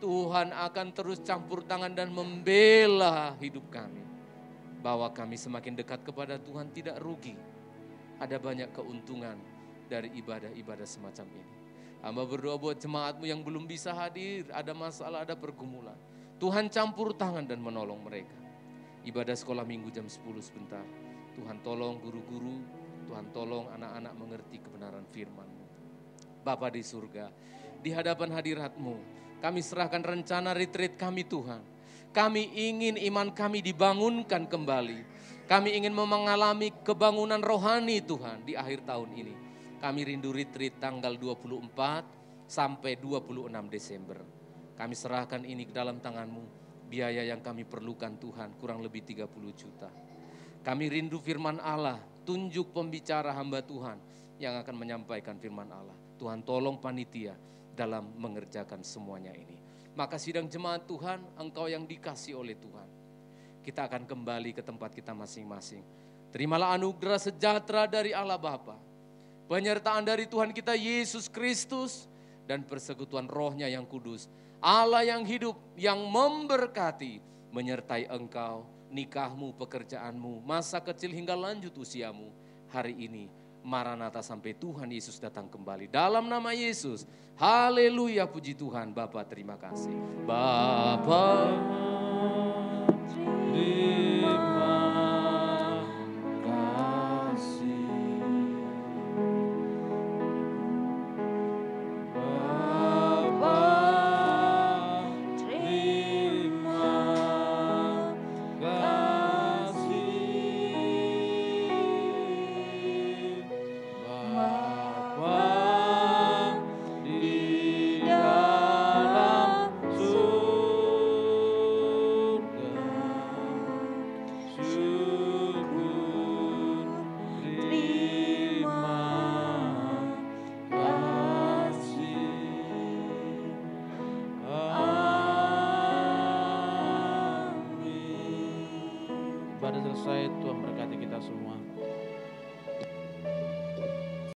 Tuhan akan terus campur tangan dan membela hidup kami. Bahwa kami semakin dekat kepada Tuhan tidak rugi. Ada banyak keuntungan dari ibadah-ibadah semacam ini. Hamba berdoa buat jemaat-Mu yang belum bisa hadir, ada masalah, ada pergumulan. Tuhan campur tangan dan menolong mereka. Ibadah sekolah minggu jam 10 sebentar. Tuhan tolong guru-guru, Tuhan tolong anak-anak mengerti kebenaran firman-Mu. Bapa di surga, di hadapan hadirat-Mu, kami serahkan rencana retreat kami Tuhan. Kami ingin iman kami dibangunkan kembali. Kami ingin mengalami kebangunan rohani Tuhan di akhir tahun ini. Kami rindu retreat tanggal 24 sampai 26 Desember. Kami serahkan ini ke dalam tangan-Mu. Biaya yang kami perlukan Tuhan kurang lebih 30 juta. Kami rindu firman Allah, tunjuk pembicara hamba Tuhan yang akan menyampaikan firman Allah. Tuhan tolong panitia dalam mengerjakan semuanya ini. Maka sidang jemaat Tuhan, engkau yang dikasih oleh Tuhan. Kita akan kembali ke tempat kita masing-masing. Terimalah anugerah sejahtera dari Allah Bapa, penyertaan dari Tuhan kita Yesus Kristus, dan persekutuan Roh-Nya yang kudus. Allah yang hidup, yang memberkati, menyertai engkau, nikahmu, pekerjaanmu, masa kecil hingga lanjut usiamu. Hari ini, Maranatha sampai Tuhan Yesus datang kembali. Dalam nama Yesus, haleluya, puji Tuhan. Bapa terima kasih. Bapa terima kasih. Bapa ibadah selesai, Tuhan berkati kita semua.